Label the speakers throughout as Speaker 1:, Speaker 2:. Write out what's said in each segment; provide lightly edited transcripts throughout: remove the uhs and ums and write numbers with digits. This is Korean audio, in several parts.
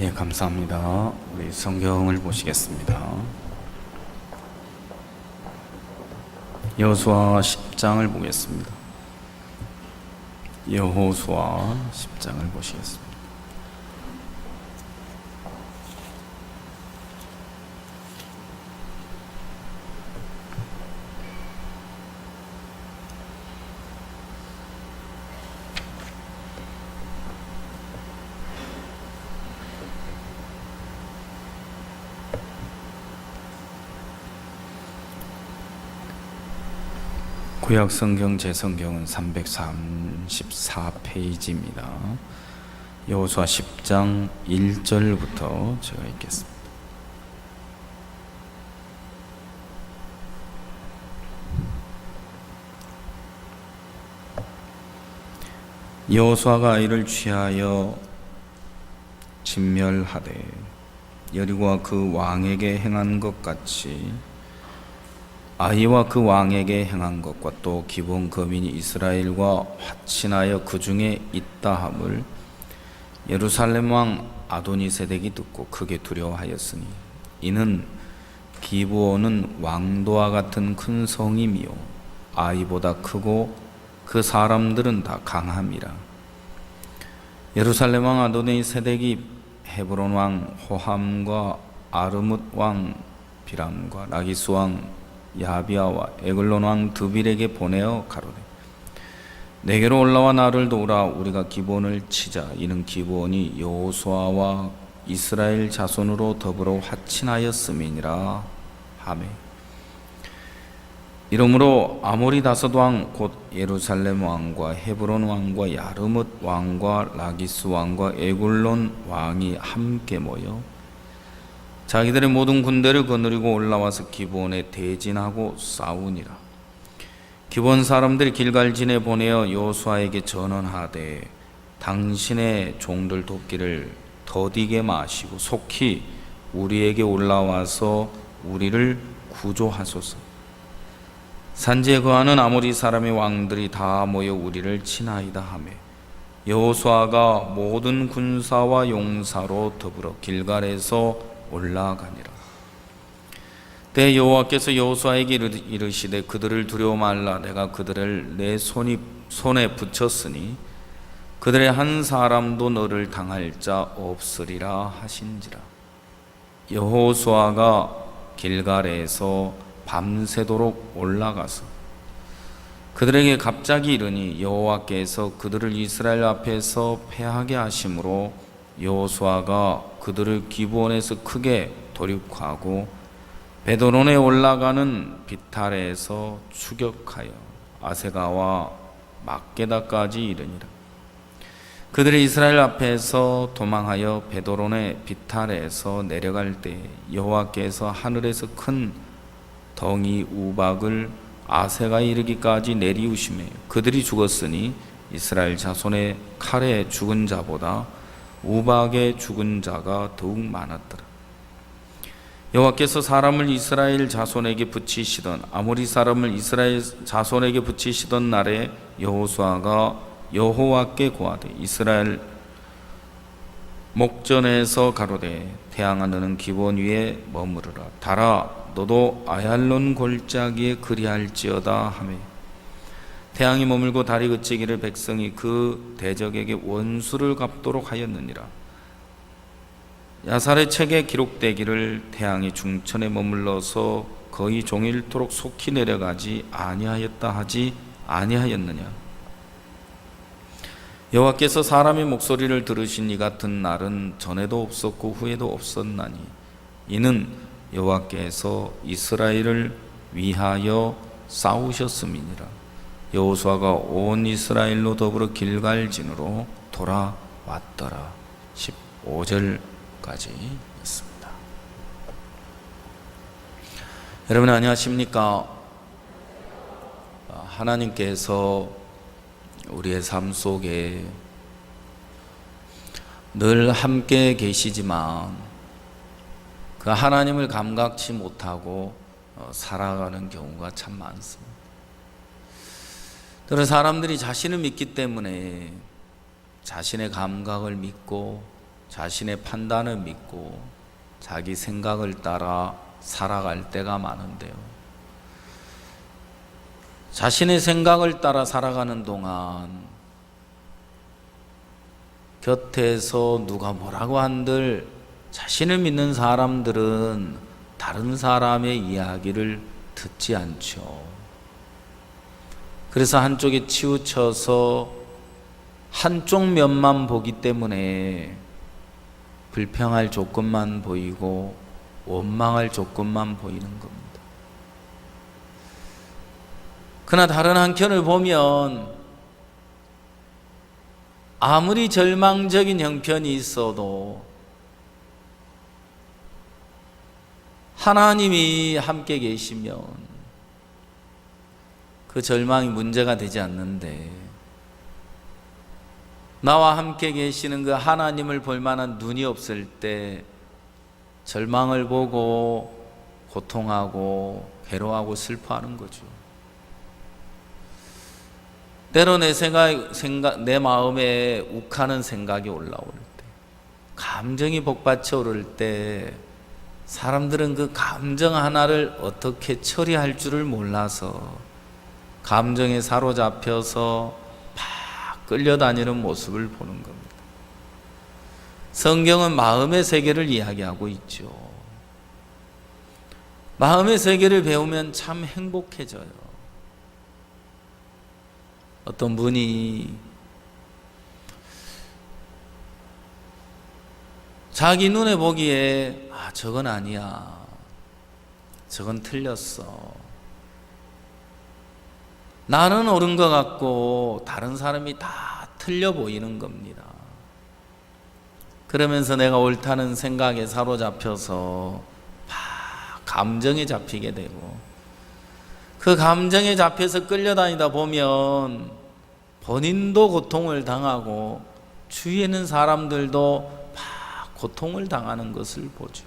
Speaker 1: 예, 감사합니다. 우리 성경을 보시겠습니다. 여호수아 10장을 보겠습니다. 여호수아 10장을 보시겠습니다. 구약성경 제성경은 334페이지입니다. 여호수아 10장 1절부터 제가 읽겠습니다. 여호수아가 아이를 취하여 진멸하되 여리고와 그 왕에게 행한 것 같이 아이와 그 왕에게 행한 것과 또 기본 거민이 이스라엘과 화친하여 그 중에 있다함을 예루살렘 왕 아도니세덱이 듣고 크게 두려워하였으니 이는 기브온은 왕도와 같은 큰 성임이요 아이보다 크고 그 사람들은 다 강함이라. 예루살렘 왕 아도니세덱이 헤브론 왕 호함과 아르뭇 왕 비람과 라기스 왕 야비아와 에글론 왕 드빌에게 보내어 가로되 내게로 올라와 나를 도우라. 우리가 기브온을 치자. 이는 기브온이 여호수아와 이스라엘 자손으로 더불어 화친하였음이니라 하매 이러므로 아모리 다섯 왕 곧 예루살렘 왕과 헤브론 왕과 야르뭇 왕과 라기스 왕과 에글론 왕이 함께 모여 자기들의 모든 군대를 거느리고 올라와서 기브온에 대진하고 싸우니라. 기브온 사람들이 길갈진에 보내어 여호수아에게 전언하되 당신의 종들 돕기를 더디게 마시고 속히 우리에게 올라와서 우리를 구조하소서. 산지에 거하는 아모리 사람의 왕들이 다 모여 우리를 치나이다 하매 여호수아가 모든 군사와 용사로 더불어 길갈에서 올라가니라. 때 여호와께서 여호수아에게 이르시되 그들을 두려워 말라. 내가 그들을 내 손에 붙였으니 그들의 한 사람도 너를 당할 자 없으리라 하신지라. 여호수아가 길갈에서 밤새도록 올라가서 그들에게 갑자기 이르니 여호와께서 그들을 이스라엘 앞에서 패하게 하심으로 여호수아가 그들을 기브온에서 크게 도륙하고 베드론에 올라가는 비탈에서 추격하여 아세가와 막게다까지 이르니라. 그들이 이스라엘 앞에서 도망하여 베드론의 비탈에서 내려갈 때 여호와께서 하늘에서 큰 덩이 우박을 아세가에 이르기까지 내리우시매 그들이 죽었으니 이스라엘 자손의 칼에 죽은 자보다 우박에 죽은 자가 더욱 많았더라. 여호와께서 사람을 이스라엘 자손에게 붙이시던 아모리 사람을 이스라엘 자손에게 붙이시던 날에 여호수아가 여호와께 고하되 이스라엘 목전에서 가로되 태양아 너는 기본 위에 머무르라 달아 너도 아얄론 골짜기에 그리할지어다 하매 태양이 머물고 달이 그치기를 백성이 그 대적에게 원수를 갚도록 하였느니라. 야살의 책에 기록되기를 태양이 중천에 머물러서 거의 종일토록 속히 내려가지 아니하였다 하지 아니하였느냐. 여호와께서 사람의 목소리를 들으신 이 같은 날은 전에도 없었고 후에도 없었나니 이는 여호와께서 이스라엘을 위하여 싸우셨음이니라. 여호수아가 온 이스라엘로 더불어 길갈진으로 돌아왔더라. 15절까지 있습니다. 여러분 안녕하십니까? 하나님께서 우리의 삶 속에 늘 함께 계시지만 그 하나님을 감각치 못하고 살아가는 경우가 참 많습니다. 그런 사람들이 자신을 믿기 때문에 자신의 감각을 믿고 자신의 판단을 믿고 자기 생각을 따라 살아갈 때가 많은데요. 자신의 생각을 따라 살아가는 동안 곁에서 누가 뭐라고 한들 자신을 믿는 사람들은 다른 사람의 이야기를 듣지 않죠. 그래서 한쪽에 치우쳐서 한쪽 면만 보기 때문에 불평할 조건만 보이고 원망할 조건만 보이는 겁니다. 그러나 다른 한켠을 보면 아무리 절망적인 형편이 있어도 하나님이 함께 계시면 그 절망이 문제가 되지 않는데 나와 함께 계시는 그 하나님을 볼 만한 눈이 없을 때 절망을 보고 고통하고 괴로워하고 슬퍼하는 거죠. 때로 내 마음에 욱하는 생각이 올라올 때, 감정이 복받쳐 오를 때 사람들은 그 감정 하나를 어떻게 처리할 줄을 몰라서 감정에 사로잡혀서 막 끌려다니는 모습을 보는 겁니다. 성경은 마음의 세계를 이야기하고 있죠. 마음의 세계를 배우면 참 행복해져요. 어떤 분이 자기 눈에 보기에 저건 아니야, 저건 틀렸어, 나는 옳은 것 같고 다른 사람이 다 틀려 보이는 겁니다. 그러면서 내가 옳다는 생각에 사로잡혀서 감정에 잡히게 되고 그 감정에 잡혀서 끌려다니다 보면 본인도 고통을 당하고 주위에 있는 사람들도 고통을 당하는 것을 보죠.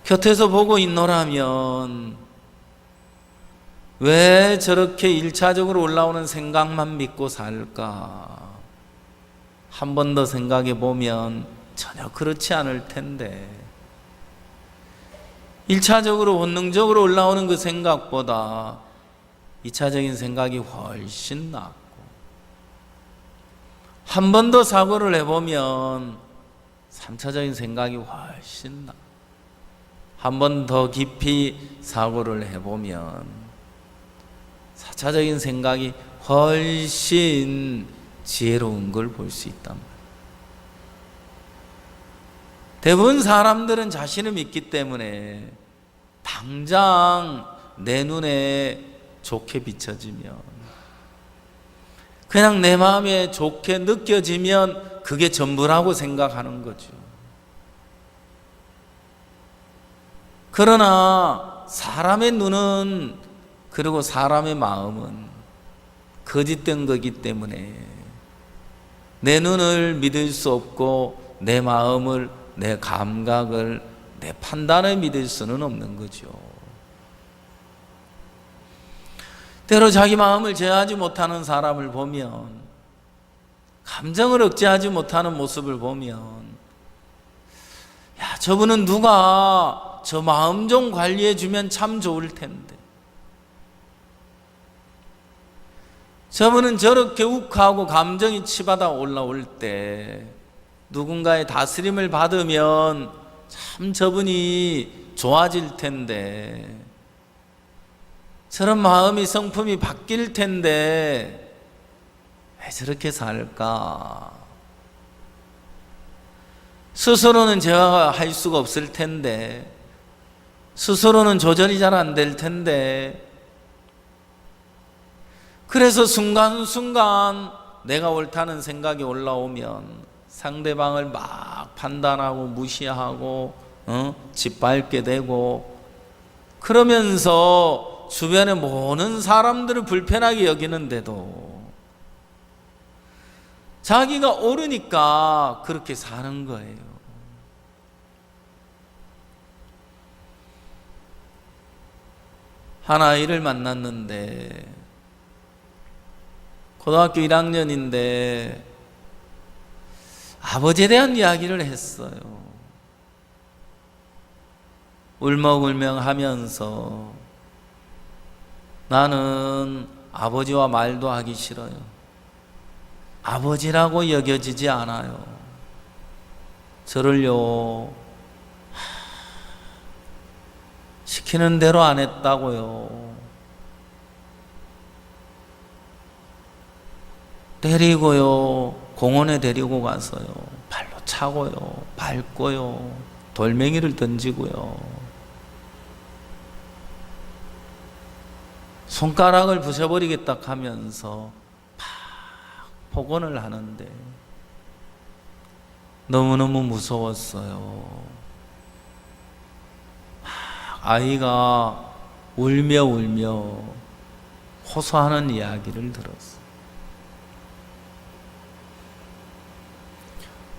Speaker 1: 곁에서 보고 있노라면 왜 저렇게 일차적으로 올라오는 생각만 믿고 살까? 한 번 더 생각해 보면 전혀 그렇지 않을 텐데 1차적으로 본능적으로 올라오는 그 생각보다 2차적인 생각이 훨씬 낫고 한 번 더 사고를 해보면 3차적인 생각이 훨씬 낫고 한 번 더 깊이 사고를 해보면 4차적인 생각이 훨씬 지혜로운 걸 볼 수 있단 말이에요. 대부분 사람들은 자신을 믿기 때문에 당장 내 눈에 좋게 비춰지면 그냥 내 마음에 좋게 느껴지면 그게 전부라고 생각하는 거죠. 그러나 사람의 눈은 그리고 사람의 마음은 거짓된 거기 때문에 내 눈을 믿을 수 없고 내 마음을 내 감각을, 내 판단을 믿을 수는 없는 거죠. 때로 자기 마음을 제어하지 못하는 사람을 보면, 감정을 억제하지 못하는 모습을 보면, 야, 저분은 누가 저 마음 좀 관리해 주면 참 좋을 텐데, 저분은 저렇게 욱하고 감정이 치받아 올라올 때 누군가의 다스림을 받으면 참 저분이 좋아질 텐데, 저런 마음이 성품이 바뀔 텐데 왜 저렇게 살까? 스스로는 제어할 수가 없을 텐데, 스스로는 조절이 잘 안 될 텐데, 그래서 순간순간 내가 옳다는 생각이 올라오면 상대방을 막 판단하고 무시하고 짓밟게 되고, 그러면서 주변에 모든 사람들을 불편하게 여기는데도 자기가 옳으니까 그렇게 사는 거예요. 한 아이를 만났는데, 고등학교 1학년인데 아버지에 대한 이야기를 했어요. 울먹울먹 하면서 나는 아버지와 말도 하기 싫어요. 아버지라고 여겨지지 않아요. 저를요, 시키는 대로 안 했다고요. 데리고요, 공원에 데리고 가서요, 발로 차고요, 밟고요, 돌멩이를 던지고요, 손가락을 부셔버리겠다 하면서 막 폭언을 하는데 너무너무 무서웠어요. 막 아이가 울며 호소하는 이야기를 들었어요.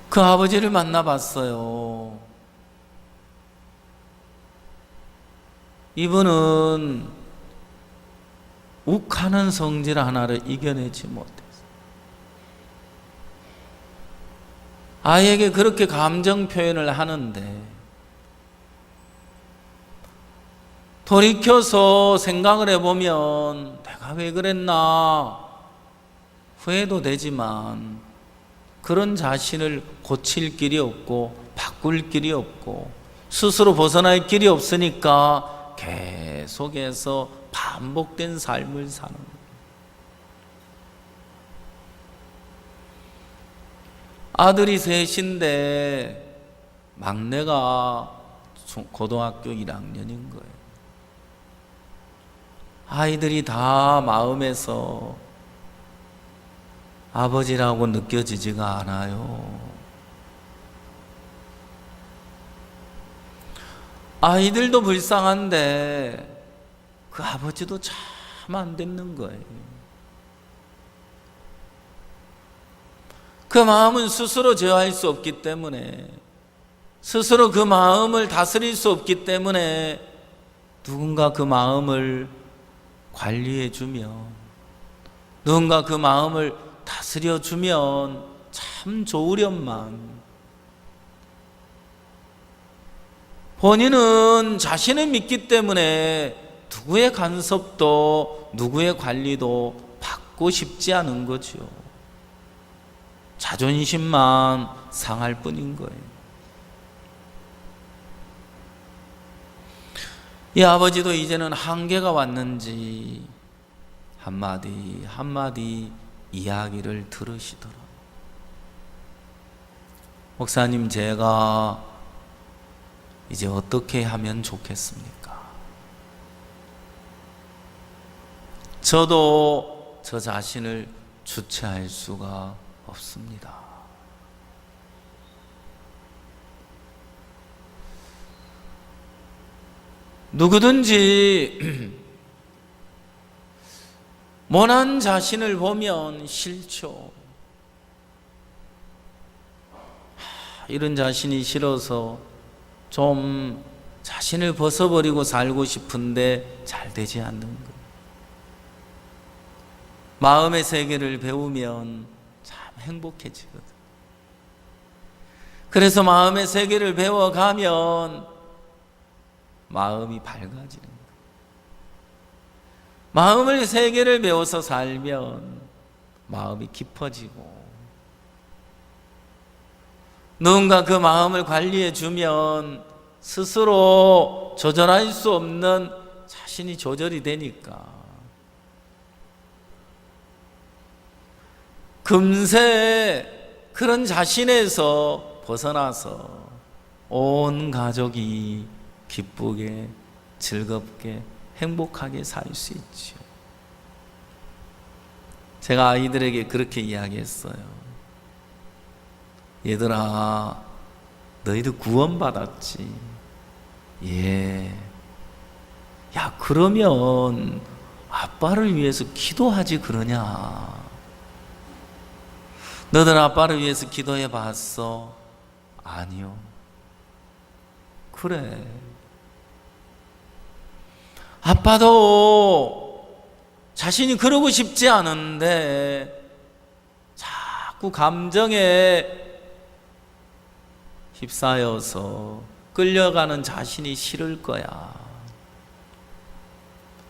Speaker 1: 그 아버지를 만나봤어요. 이분은 욱하는 성질 하나를 이겨내지 못했어요. 아이에게 그렇게 감정 표현을 하는데 돌이켜서 생각을 해보면 내가 왜 그랬나 후회도 되지만 그런 자신을 고칠 길이 없고 바꿀 길이 없고 스스로 벗어날 길이 없으니까 계속해서 반복된 삶을 사는 거예요. 아들이 셋인데 막내가 고등학교 1학년인 거예요. 아이들이 다 마음에서 아버지라고 느껴지지가 않아요. 아이들도 불쌍한데 그 아버지도 참 안 됐는 거예요. 그 마음은 스스로 제어할 수 없기 때문에, 스스로 그 마음을 다스릴 수 없기 때문에 누군가 그 마음을 관리해 주면, 누군가 그 마음을 다스려 주면 참 좋으련만 본인은 자신을 믿기 때문에 누구의 간섭도 누구의 관리도 받고 싶지 않은 거죠. 자존심만 상할 뿐인 거예요. 이 아버지도 이제는 한계가 왔는지 한마디 한마디 이야기를 들으시더라고요. 목사님, 제가 이제 어떻게 하면 좋겠습니까? 저도 저 자신을 주체할 수가 없습니다. 누구든지 모난 자신을 보면 싫죠. 이런 자신이 싫어서 좀 자신을 벗어버리고 살고 싶은데 잘 되지 않는 것. 마음의 세계를 배우면 참 행복해지거든. 그래서 마음의 세계를 배워가면 마음이 밝아지는 거야. 마음의 세계를 배워서 살면 마음이 깊어지고, 누군가 그 마음을 관리해 주면 스스로 조절할 수 없는 자신이 조절이 되니까 금세 그런 자신에서 벗어나서 온 가족이 기쁘게 즐겁게 행복하게 살 수 있죠. 제가 아이들에게 그렇게 이야기했어요. 얘들아, 너희들 구원받았지. 예. 야, 그러면 아빠를 위해서 기도하지 그러냐? 너들 아빠를 위해서 기도해 봤어? 아니요. 그래. 아빠도 자신이 그러고 싶지 않은데 자꾸 감정에 휩싸여서 끌려가는 자신이 싫을 거야.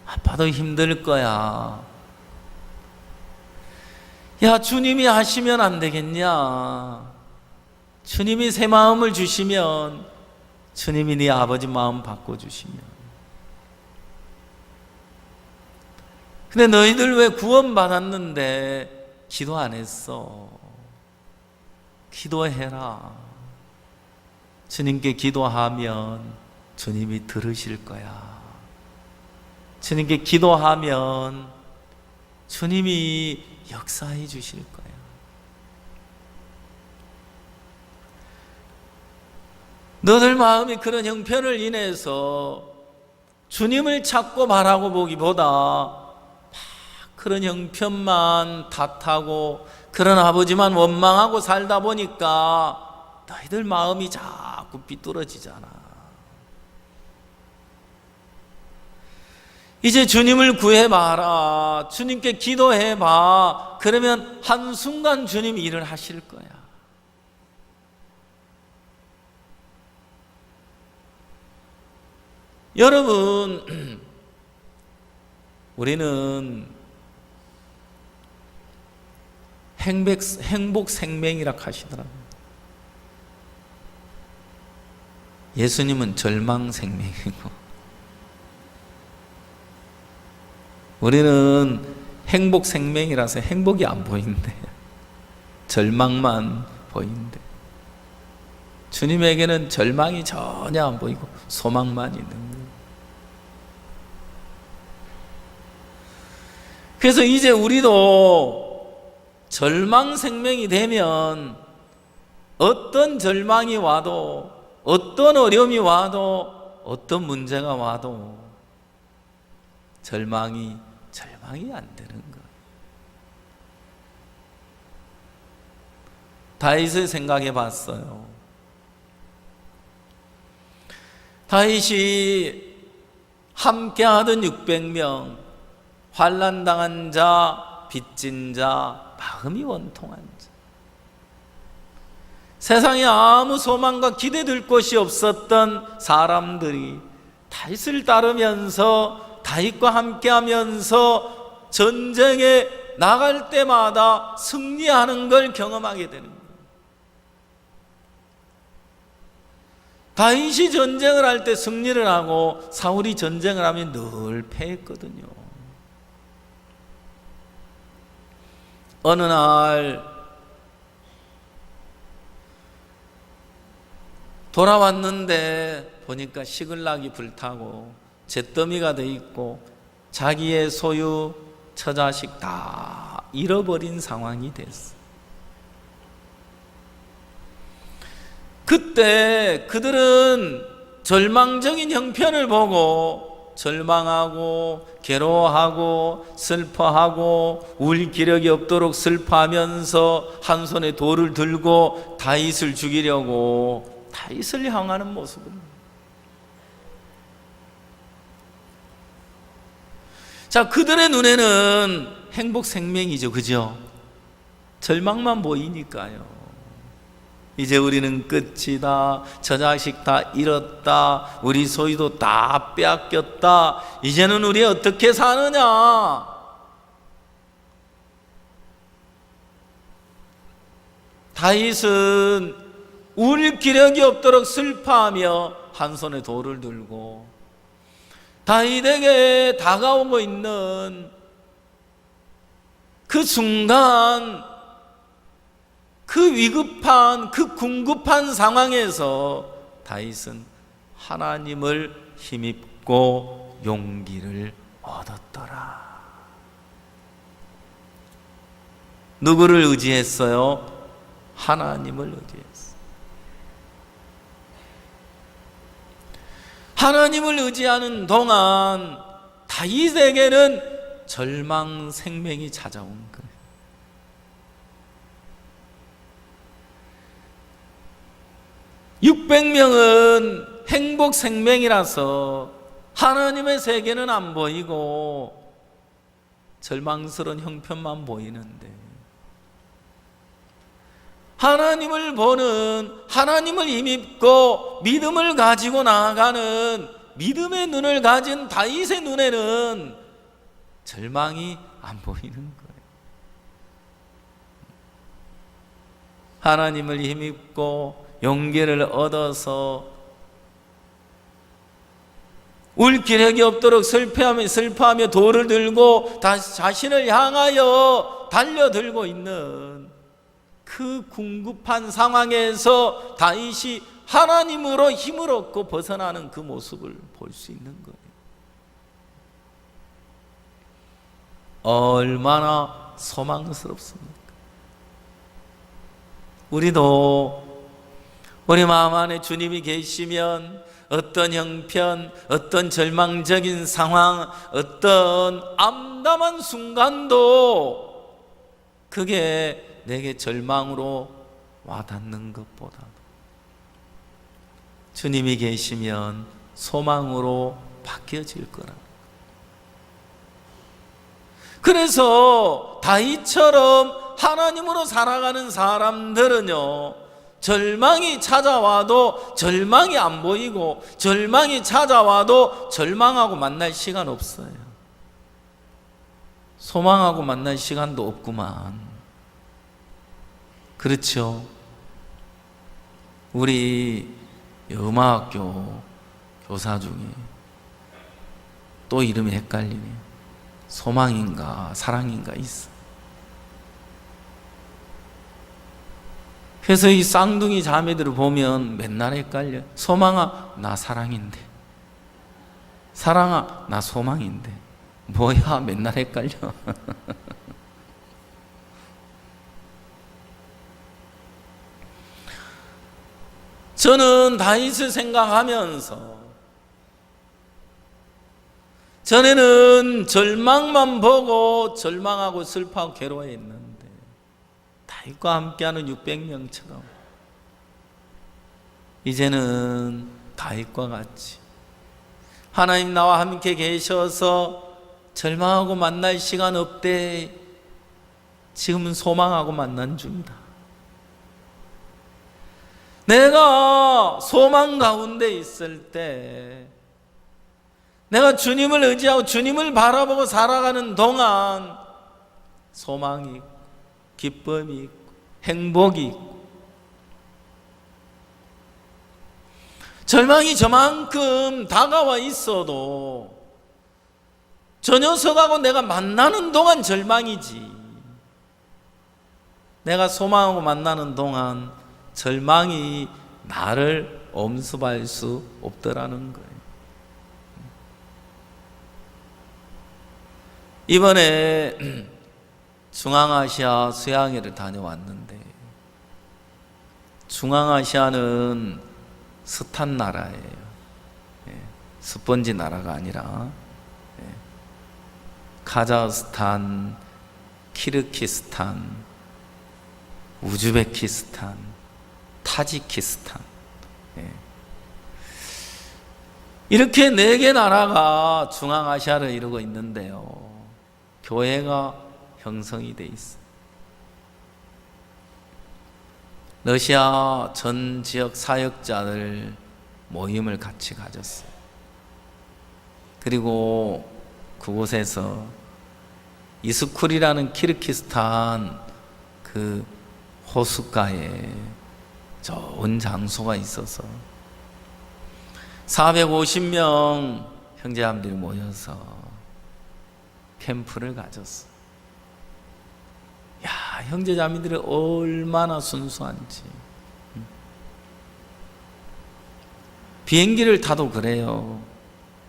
Speaker 1: 아빠도 힘들 거야. 야, 주님이 하시면 안 되겠냐? 주님이 새 마음을 주시면, 주님이 네 아버지 마음 바꿔주시면. 근데 너희들 왜 구원받았는데 기도 안 했어? 기도해라. 주님께 기도하면 주님이 들으실 거야. 주님께 기도하면 주님이 역사해 주실 거야. 너들 마음이 그런 형편을 인해서 주님을 찾고 바라고 보기보다 그런 형편만 탓하고 그런 아버지만 원망하고 살다 보니까 너희들 마음이 자꾸 삐뚤어지잖아. 이제 주님을 구해봐라. 주님께 기도해봐. 그러면 한순간 주님이 일을 하실 거야. 여러분, 우리는 행복 생명이라 하시더라고요. 예수님은 절망 생명이고, 우리는 행복 생명이라서 행복이 안 보이는데 절망만 보이는데, 주님에게는 절망이 전혀 안 보이고 소망만 있는 거예요. 그래서 이제 우리도 절망 생명이 되면 어떤 절망이 와도, 어떤 어려움이 와도, 어떤 문제가 와도 절망이 안 되는 거예요. 다윗을 생각해 봤어요. 다윗이 함께하던 600명, 환난당한 자, 빚진 자, 마음이 원통한 자, 세상에 아무 소망과 기대될 곳이 없었던 사람들이 다윗을 따르면서, 다윗과 함께하면서 전쟁에 나갈 때마다 승리하는 걸 경험하게 되는 거예요. 다윗이 전쟁을 할 때 승리를 하고 사울이 전쟁을 하면 늘 패했거든요. 어느 날 돌아왔는데 보니까 시글락이 불타고 잿더미가 돼 있고 자기의 소유 처자식 다 잃어버린 상황이 됐어. 그때 그들은 절망적인 형편을 보고 절망하고 괴로워하고 슬퍼하고 울 기력이 없도록 슬퍼하면서 한 손에 돌을 들고 다윗을 죽이려고 다윗을 향하는 모습입니다. 자, 그들의 눈에는 행복 생명이죠, 그죠? 절망만 보이니까요. 이제 우리는 끝이다. 저 자식 다 잃었다. 우리 소유도 다 빼앗겼다. 이제는 우리 어떻게 사느냐? 다윗은 울 기력이 없도록 슬퍼하며 한 손에 돌을 들고 다윗에게 다가오고 있는 그 순간, 그 위급한, 그 궁급한 상황에서 다윗은 하나님을 힘입고 용기를 얻었더라. 누구를 의지했어요? 하나님을 의지했어요. 하나님을 의지하는 동안 다윗에게는 절망 생명이 찾아온 거예요. (600명은) 행복 생명이라서 하나님의 세계는 안 보이고 절망스러운 형편만 보이는데, 하나님을 보는, 하나님을 힘입고 믿음을 가지고 나아가는 믿음의 눈을 가진 다윗의 눈에는 절망이 안 보이는 거예요. 하나님을 힘입고 용기를 얻어서 울 기력이 없도록 슬퍼하며 돌을 들고 자신을 향하여 달려들고 있는 그 궁급한 상황에서 다윗이 하나님으로 힘을 얻고 벗어나는 그 모습을 볼 수 있는 거예요. 얼마나 소망스럽습니까? 우리도 우리 마음 안에 주님이 계시면 어떤 형편, 어떤 절망적인 상황, 어떤 암담한 순간도 그게 내게 절망으로 와닿는 것보다 주님이 계시면 소망으로 바뀌어질 거라. 그래서 다윗처럼 하나님으로 살아가는 사람들은요, 절망이 찾아와도 절망이 안 보이고, 절망이 찾아와도 절망하고 만날 시간 없어요. 소망하고 만날 시간도 없구만. 그렇죠? 우리 음악학교 교사 중에 또 이름이 헷갈리네. 소망인가 사랑인가 있어. 그래서 이 쌍둥이 자매들을 보면 맨날 헷갈려. 소망아, 나 사랑인데. 사랑아, 나 소망인데. 뭐야, 맨날 헷갈려. 저는 다윗을 생각하면서 전에는 절망만 보고 절망하고 슬퍼하고 괴로워했는데, 다윗과 함께하는 600명처럼 이제는 다윗과 같이 하나님 나와 함께 계셔서 절망하고 만날 시간 없대. 지금은 소망하고 만난 중이다. 내가 소망 가운데 있을 때, 내가 주님을 의지하고 주님을 바라보고 살아가는 동안 소망이 있고 기쁨이 있고 행복이 있고, 절망이 저만큼 다가와 있어도 저 녀석하고 내가 만나는 동안 절망이지, 내가 소망하고 만나는 동안 절망이 나를 엄습할 수 없더라는 거예요. 이번에 중앙아시아 수양회를 다녀왔는데, 중앙아시아는 스탄 나라예요. 스펀지 나라가 아니라 카자흐스탄, 키르기스탄, 우즈베키스탄, 타지키스탄, 이렇게 4개 나라가 중앙아시아를 이루고 있는데요, 교회가 형성이 돼 있어요. 러시아 전 지역 사역자들 모임을 같이 가졌어요. 그리고 그곳에서 이스쿨이라는 키르기스탄 그 호숫가에 좋은 장소가 있어서 450명 형제자매들이 모여서 캠프를 가졌어. 야, 형제자매들이 얼마나 순수한지. 비행기를 타도 그래요.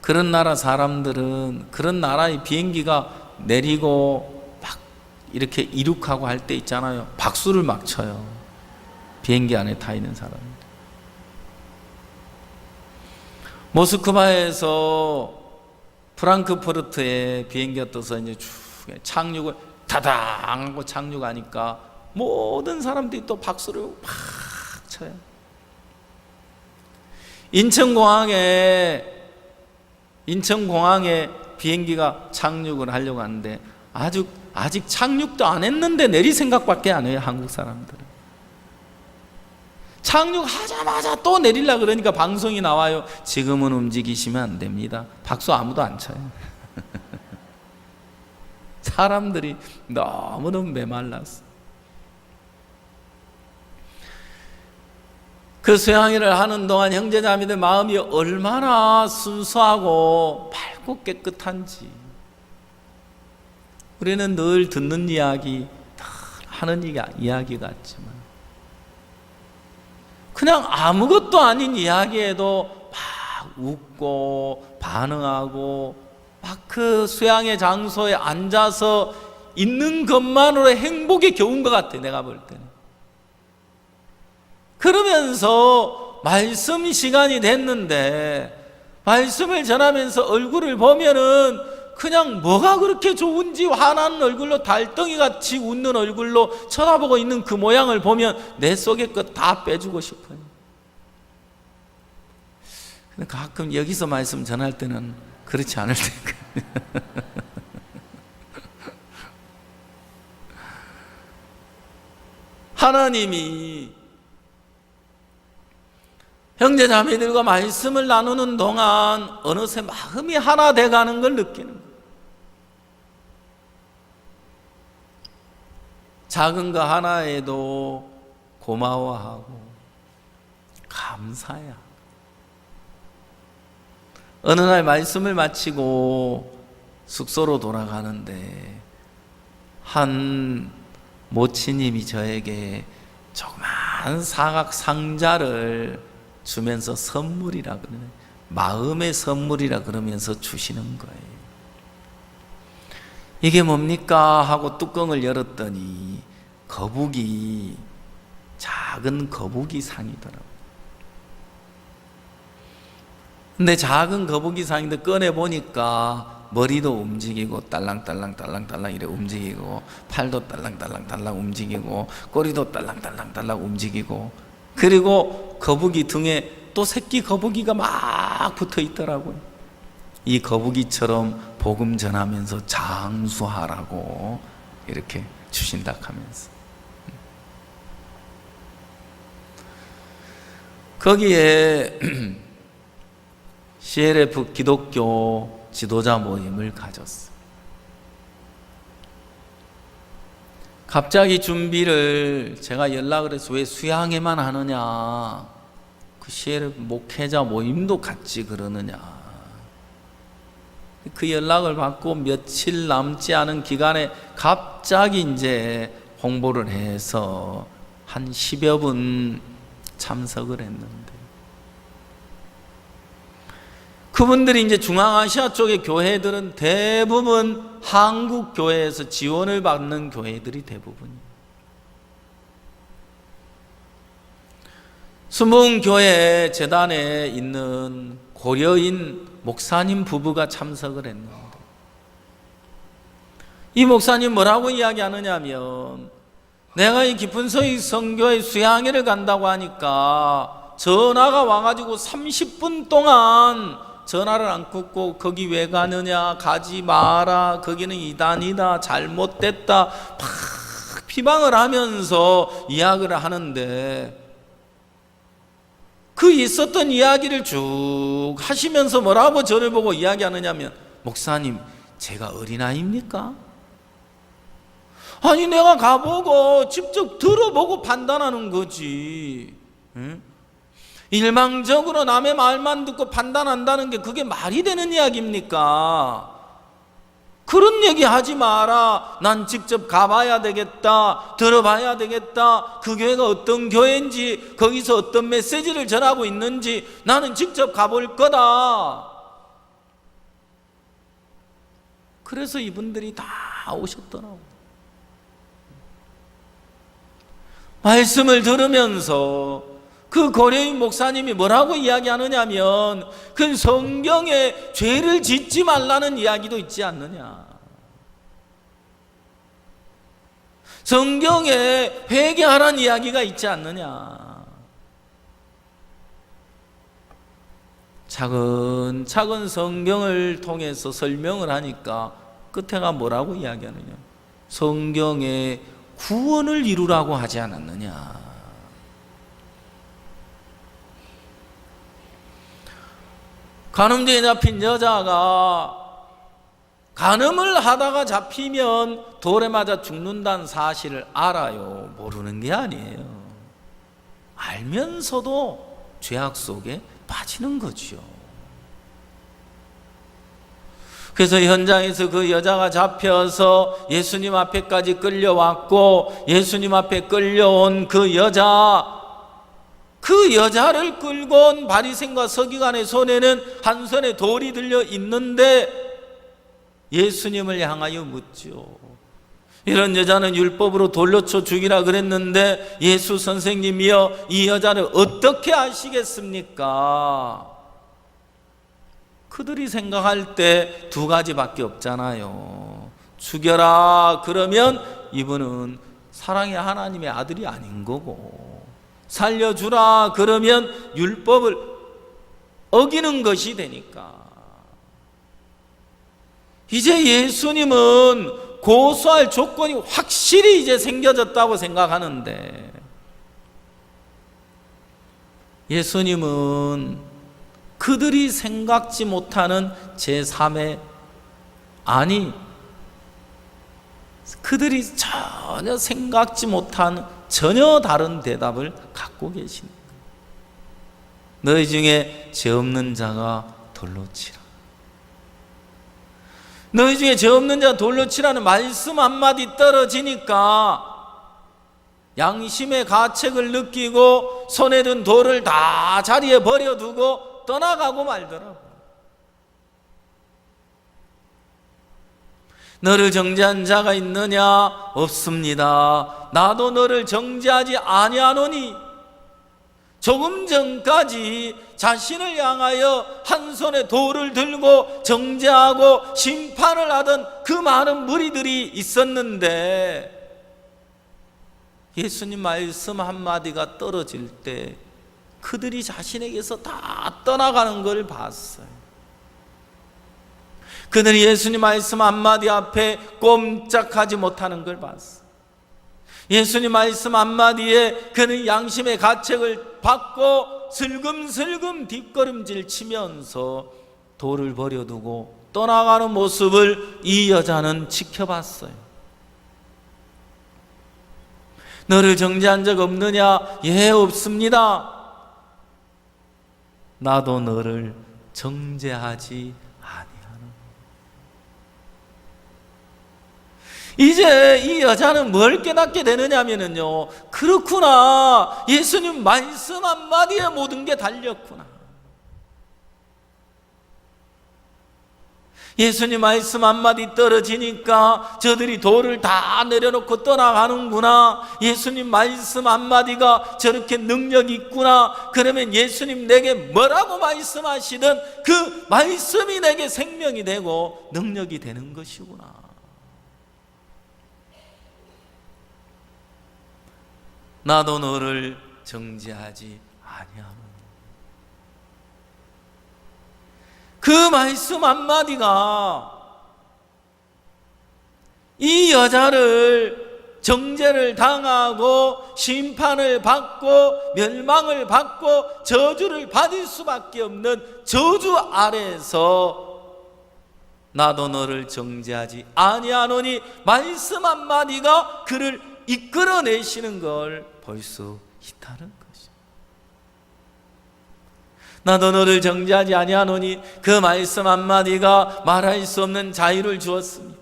Speaker 1: 그런 나라 사람들은 그런 나라의 비행기가 내리고 막 이렇게 이륙하고 할 때 있잖아요, 박수를 막 쳐요. 비행기 안에 타 있는 사람들. 모스크바에서 프랑크푸르트에 비행기가 떠서 이제 쭉 착륙을 다당 하고 착륙하니까 모든 사람들이 또 박수를 막 쳐요. 인천공항에 비행기가 착륙을 하려고 하는데 아직 착륙도 안 했는데 내릴 생각밖에 안 해요, 한국 사람들은. 착륙하자마자 또 내리려고 그러니까 방송이 나와요. 지금은 움직이시면 안 됩니다. 박수 아무도 안 쳐요. 사람들이 너무너무 메말랐어. 그 수양회를 하는 동안 형제자매들 마음이 얼마나 순수하고 밝고 깨끗한지. 우리는 늘 듣는 이야기, 하는 이야기 같지만 그냥 아무것도 아닌 이야기에도 막 웃고 반응하고 막 그 수양의 장소에 앉아서 있는 것만으로 행복이 겨운 것 같아, 내가 볼 때는. 그러면서 말씀 시간이 됐는데 말씀을 전하면서 얼굴을 보면은 그냥 뭐가 그렇게 좋은지 환한 얼굴로 달덩이같이 웃는 얼굴로 쳐다보고 있는 그 모양을 보면 내 속의 것 다 빼주고 싶어요. 근데 가끔 여기서 말씀 전할 때는 그렇지 않을 때가 하나님이 형제자매들과 말씀을 나누는 동안 어느새 마음이 하나 돼가는 걸 느끼는 거예요. 작은 거 하나에도 고마워하고 감사해야. 어느 날 말씀을 마치고 숙소로 돌아가는데 한 모치님이 저에게 조그만 사각 상자를 주면서 선물이라 그러네, 마음의 선물이라 그러면서 주시는 거예요. 이게 뭡니까 하고 뚜껑을 열었더니 거북이, 작은 거북이 상이더라고요. 근데 작은 거북이 상인데 꺼내보니까 머리도 움직이고 딸랑딸랑 이래 움직이고, 팔도 딸랑딸랑 움직이고, 꼬리도 딸랑딸랑 움직이고, 그리고 거북이 등에 또 새끼 거북이가 막 붙어 있더라고요. 이 거북이처럼 복음 전하면서 장수하라고 이렇게 주신다 하면서. 거기에 CLF 기독교 지도자 모임을 가졌어. 갑자기 준비를 제가 연락을 해서 왜 수양회만 하느냐, 그 CLF 목회자 모임도 같이 그러느냐. 그 연락을 받고 며칠 남지 않은 기간에 갑자기 이제 홍보를 해서 한 10여 분 참석을 했는데, 그분들이 이제 중앙아시아 쪽의 교회들은 대부분 한국 교회에서 지원을 받는 교회들이 대부분이에요. 수문교회 재단에 있는 고려인 목사님 부부가 참석을 했는데, 이 목사님 뭐라고 이야기하느냐면, 내가 이 깊은 서희 선교회 수양회를 간다고 하니까 전화가 와가지고 30분 동안 전화를 안 끊고 거기 왜 가느냐, 가지 마라, 거기는 이단이다, 잘못됐다, 막 비방을 하면서 이야기를 하는데, 그 있었던 이야기를 쭉 하시면서 뭐라고 저를 보고 이야기하느냐면, 목사님, 제가 어린아이입니까? 아니, 내가 가보고 직접 들어보고 판단하는 거지. 응? 일방적으로 남의 말만 듣고 판단한다는 게 그게 말이 되는 이야기입니까? 그런 얘기 하지 마라. 난 직접 가봐야 되겠다, 들어봐야 되겠다, 그 교회가 어떤 교회인지, 거기서 어떤 메시지를 전하고 있는지 나는 직접 가볼 거다. 그래서 이분들이 다 오셨더라고. 말씀을 들으면서 그 고려인 목사님이 뭐라고 이야기하느냐면, 그 성경에 죄를 짓지 말라는 이야기도 있지 않느냐, 성경에 회개하라는 이야기가 있지 않느냐. 차근차근 성경을 통해서 설명을 하니까 끝에가 뭐라고 이야기하느냐, 성경에 구원을 이루라고 하지 않았느냐. 간음죄에 잡힌 여자가 간음을 하다가 잡히면 돌에 맞아 죽는다는 사실을 알아요? 모르는 게 아니에요. 알면서도 죄악 속에 빠지는 거죠. 그래서 현장에서 그 여자가 잡혀서 예수님 앞에까지 끌려왔고, 예수님 앞에 끌려온 그 여자를 끌고 온 바리새인과 서기관의 손에는 한 손에 돌이 들려 있는데 예수님을 향하여 묻죠. 이런 여자는 율법으로 돌려쳐 죽이라 그랬는데 예수 선생님이여, 이 여자를 어떻게 아시겠습니까? 그들이 생각할 때 두 가지밖에 없잖아요. 죽여라 그러면 이분은 사랑의 하나님의 아들이 아닌 거고, 살려주라 그러면 율법을 어기는 것이 되니까. 이제 예수님은 고소할 조건이 확실히 이제 생겨졌다고 생각하는데, 예수님은 그들이 생각지 못하는 제3의, 아니 그들이 전혀 생각지 못한 전혀 다른 대답을 갖고 계십니다. 너희 중에 죄 없는 자가 돌로 치라. 너희 중에 죄 없는 자가 돌로 치라는 말씀 한마디 떨어지니까 양심의 가책을 느끼고 손에 든 돌을 다 자리에 버려두고 떠나가고 말더라고. 너를 정죄한 자가 있느냐? 없습니다. 나도 너를 정죄하지 아니하노니. 조금 전까지 자신을 향하여 한 손에 돌을 들고 정죄하고 심판을 하던 그 많은 무리들이 있었는데, 예수님 말씀 한마디가 떨어질 때 그들이 자신에게서 다 떠나가는 걸 봤어요. 그들이 예수님 말씀 한마디 앞에 꼼짝하지 못하는 걸 봤어요. 예수님 말씀 한마디에 그는 양심의 가책을 받고 슬금슬금 뒷걸음질 치면서 돌을 버려두고 떠나가는 모습을 이 여자는 지켜봤어요. 너를 정죄한 적 없느냐? 예, 없습니다. 나도 너를 정죄하지 아니하노니. 이제 이 여자는 뭘 깨닫게 되느냐면요, 그렇구나, 예수님 말씀 한마디에 모든 게 달렸구나. 예수님 말씀 한마디 떨어지니까 저들이 돌을 다 내려놓고 떠나가는구나. 예수님 말씀 한마디가 저렇게 능력이 있구나. 그러면 예수님 내게 뭐라고 말씀하시든 그 말씀이 내게 생명이 되고 능력이 되는 것이구나. 나도 너를 정죄하지 아니하노니. 그 말씀 한마디가 이 여자를 정죄를 당하고 심판을 받고 멸망을 받고 저주를 받을 수밖에 없는 저주 아래에서 나도 너를 정죄하지 아니하노니 말씀 한마디가 그를 이끌어내시는 걸 볼 수 있다는 것입니다. 나도 너를 정죄하지 아니하노니 그 말씀 한마디가 말할 수 없는 자유를 주었습니다.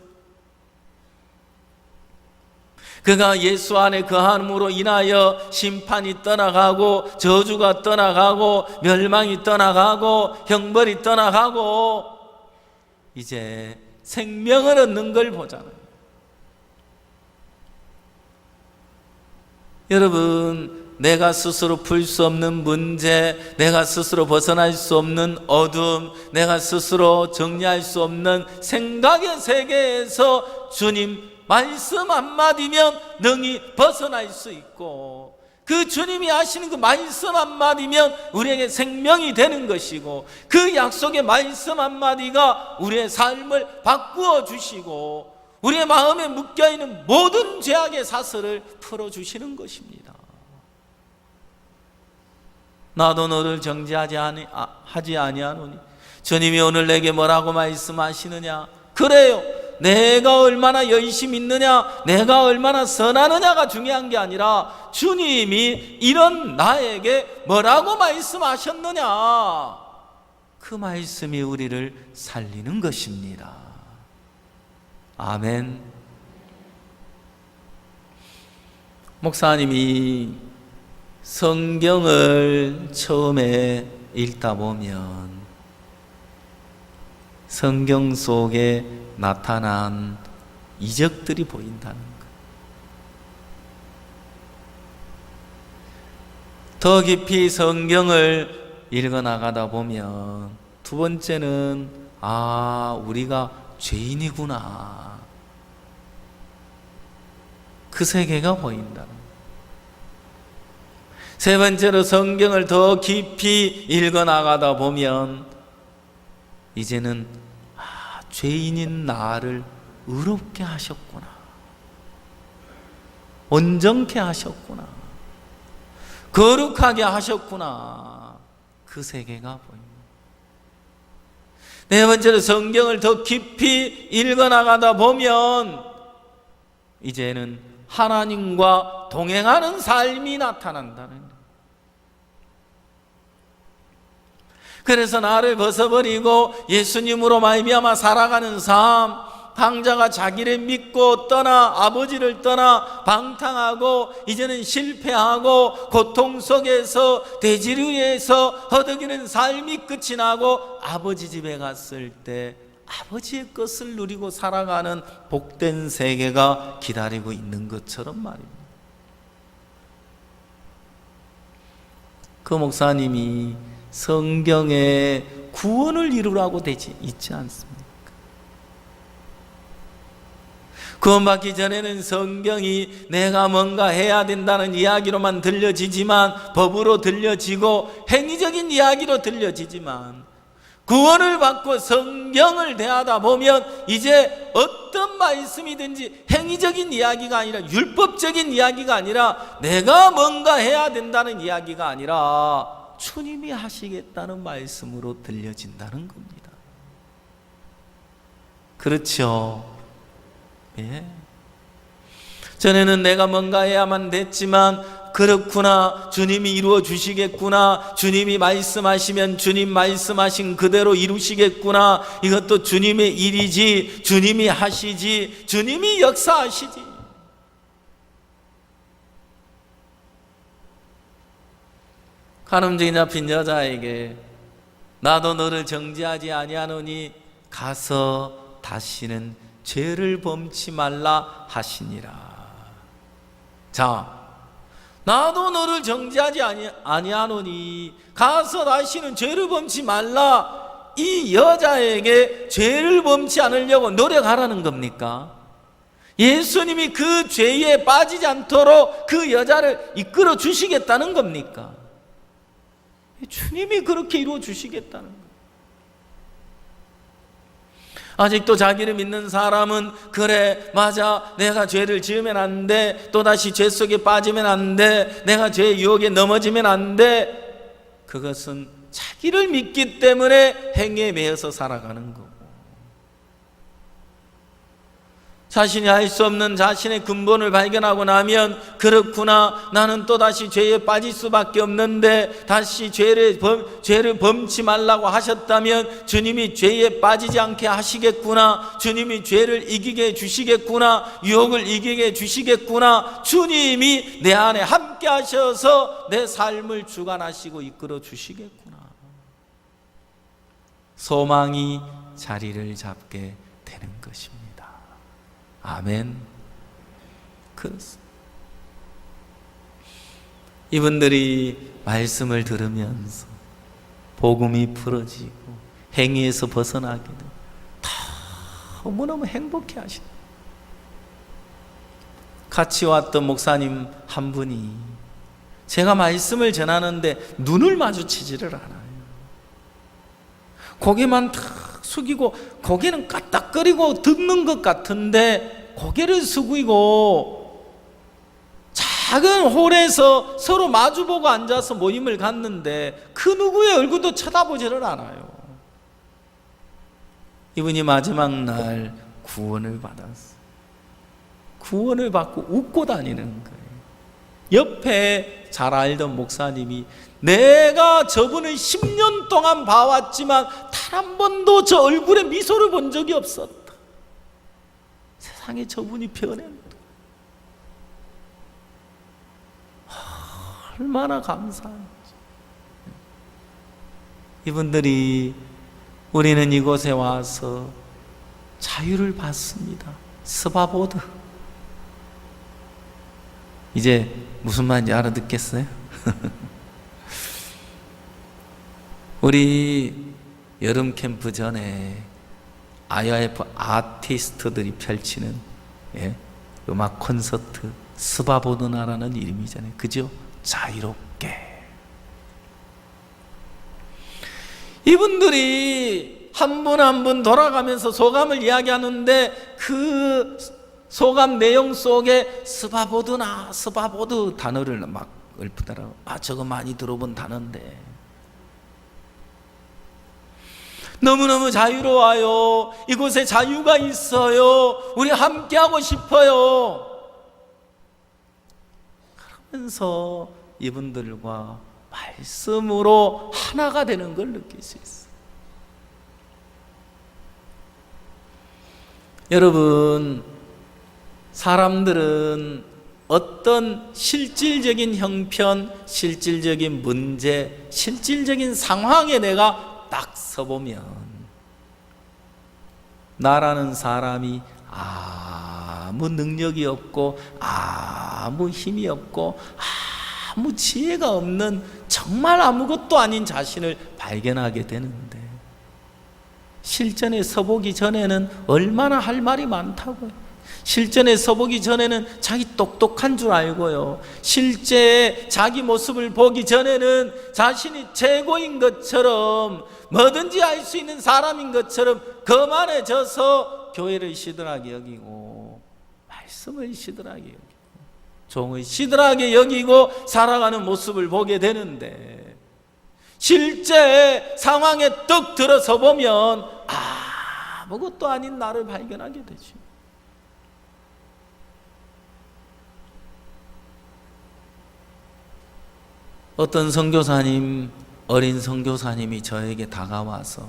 Speaker 1: 그가 예수 안에 거함으로 인하여 심판이 떠나가고 저주가 떠나가고 멸망이 떠나가고 형벌이 떠나가고 이제 생명을 얻는 걸 보잖아요. 여러분, 내가 스스로 풀 수 없는 문제, 내가 스스로 벗어날 수 없는 어둠, 내가 스스로 정리할 수 없는 생각의 세계에서 주님 말씀 한마디면 능히 벗어날 수 있고, 그 주님이 하시는 그 말씀 한마디면 우리에게 생명이 되는 것이고, 그 약속의 말씀 한마디가 우리의 삶을 바꾸어 주시고 우리의 마음에 묶여있는 모든 죄악의 사슬을 풀어주시는 것입니다. 나도 너를 정죄하지 아니하노니. 주님이 오늘 내게 뭐라고 말씀하시느냐? 그래요, 내가 얼마나 열심히 있느냐, 내가 얼마나 선하느냐가 중요한 게 아니라 주님이 이런 나에게 뭐라고 말씀하셨느냐, 그 말씀이 우리를 살리는 것입니다. 아멘. 목사님이 성경을 처음에 읽다 보면 성경 속에 나타난 이적들이 보인다는 것. 더 깊이 성경을 읽어나가다 보면 두 번째는 우리가 죄인이구나, 그 세계가 보인다. 세 번째로 성경을 더 깊이 읽어나가다 보면 이제는 죄인인 나를 의롭게 하셨구나, 온전케 하셨구나, 거룩하게 하셨구나, 그 세계가 보입니다. 네 번째로 성경을 더 깊이 읽어나가다 보면 이제는 하나님과 동행하는 삶이 나타난다는 거예요. 그래서 나를 벗어버리고 예수님으로 말미암아 살아가는 삶, 당자가 자기를 믿고 떠나 아버지를 떠나 방탕하고 이제는 실패하고 고통 속에서 대지루에서 허덕이는 삶이 끝이 나고 아버지 집에 갔을 때 아버지의 것을 누리고 살아가는 복된 세계가 기다리고 있는 것처럼 말입니다. 그 목사님이 성경에 구원을 이루라고 되지 있지 않습니까? 구원받기 전에는 성경이 내가 뭔가 해야 된다는 이야기로만 들려지지만, 법으로 들려지고 행위적인 이야기로 들려지지만, 구원을 받고 성경을 대하다 보면 이제 어떤 말씀이든지 행위적인 이야기가 아니라, 율법적인 이야기가 아니라, 내가 뭔가 해야 된다는 이야기가 아니라 주님이 하시겠다는 말씀으로 들려진다는 겁니다. 그렇죠? 예. 전에는 내가 뭔가 해야만 됐지만, 그렇구나, 주님이 이루어 주시겠구나, 주님이 말씀하시면 주님 말씀하신 그대로 이루시겠구나, 이것도 주님의 일이지, 주님이 하시지, 주님이 역사하시지. 간음증이 잡힌 여자에게 나도 너를 정죄하지 아니하노니 가서 다시는 죄를 범치 말라 하시니라. 자, 나도 너를 정죄하지 아니하노니 가서 다시는 죄를 범치 말라. 이 여자에게 죄를 범치 않으려고 노력하라는 겁니까? 예수님이 그 죄에 빠지지 않도록 그 여자를 이끌어 주시겠다는 겁니까? 주님이 그렇게 이루어 주시겠다는 거예요. 아직도 자기를 믿는 사람은 그래 맞아, 내가 죄를 지으면 안 돼, 또다시 죄 속에 빠지면 안 돼, 내가 죄의 유혹에 넘어지면 안 돼. 그것은 자기를 믿기 때문에 행위에 매여서 살아가는 거고, 자신이 알 수 없는 자신의 근본을 발견하고 나면 그렇구나, 나는 또다시 죄에 빠질 수밖에 없는데 다시 죄를 범치 말라고 하셨다면 주님이 죄에 빠지지 않게 하시겠구나, 주님이 죄를 이기게 해주시겠구나, 유혹을 이기게 해주시겠구나, 주님이 내 안에 함께 하셔서 내 삶을 주관하시고 이끌어 주시겠구나. 소망이 자리를 잡게 되는 것입니다. 아멘. 그렇습니다. 이분들이 말씀을 들으면서 복음이 풀어지고 행위에서 벗어나게 되고 너무너무 행복해 하시다. 같이 왔던 목사님 한 분이 제가 말씀을 전하는데 눈을 마주치지를 않아요. 고개만 탁 숙이고, 고개는 까딱거리고 듣는 것 같은데 고개를 숙이고 작은 홀에서 서로 마주보고 앉아서 모임을 갔는데 그 누구의 얼굴도 쳐다보지를 않아요. 이분이 마지막 날 구원을 받았어요. 구원을 받고 웃고 다니는 거예요. 옆에 잘 알던 목사님이 내가 저분을 10년 동안 봐왔지만 단 한 번도 저 얼굴에 미소를 본 적이 없었다. 세상에 저분이 변했다. 얼마나 감사한지. 이분들이 우리는 이곳에 와서 자유를 받습니다. 스바보드. 이제 무슨 말인지 알아듣겠어요? 우리 여름 캠프 전에 IIF 아티스트들이 펼치는 음악 콘서트 스바보드나라는 이름이잖아요. 그죠? 자유롭게. 이분들이 한 분 한 분 돌아가면서 소감을 이야기하는데 그 소감 내용 속에 스바보드 단어를 막 읊더라고요. 저거 많이 들어본 단어인데 너무너무 자유로워요. 이곳에 자유가 있어요. 우리 함께하고 싶어요. 그러면서 이분들과 말씀으로 하나가 되는 걸 느낄 수 있어요. 여러분, 사람들은 어떤 실질적인 형편, 실질적인 문제, 실질적인 상황에 내가 딱 서보면 나라는 사람이 아무 능력이 없고 아무 힘이 없고 아무 지혜가 없는 정말 아무것도 아닌 자신을 발견하게 되는데 실전에 서보기 전에는 얼마나 할 말이 많다고요. 실전에 서보기 전에는 자기 똑똑한 줄 알고요. 실제 자기 모습을 보기 전에는 자신이 최고인 것처럼 뭐든지 할 수 있는 사람인 것처럼 거만해져서 교회를 시들하게 여기고 말씀을 시들하게 여기고 종을 시들하게 여기고 살아가는 모습을 보게 되는데 실제 상황에 떡 들어서 보면 아무것도 아닌 나를 발견하게 되죠. 어떤 선교사님, 어린 선교사님이 저에게 다가와서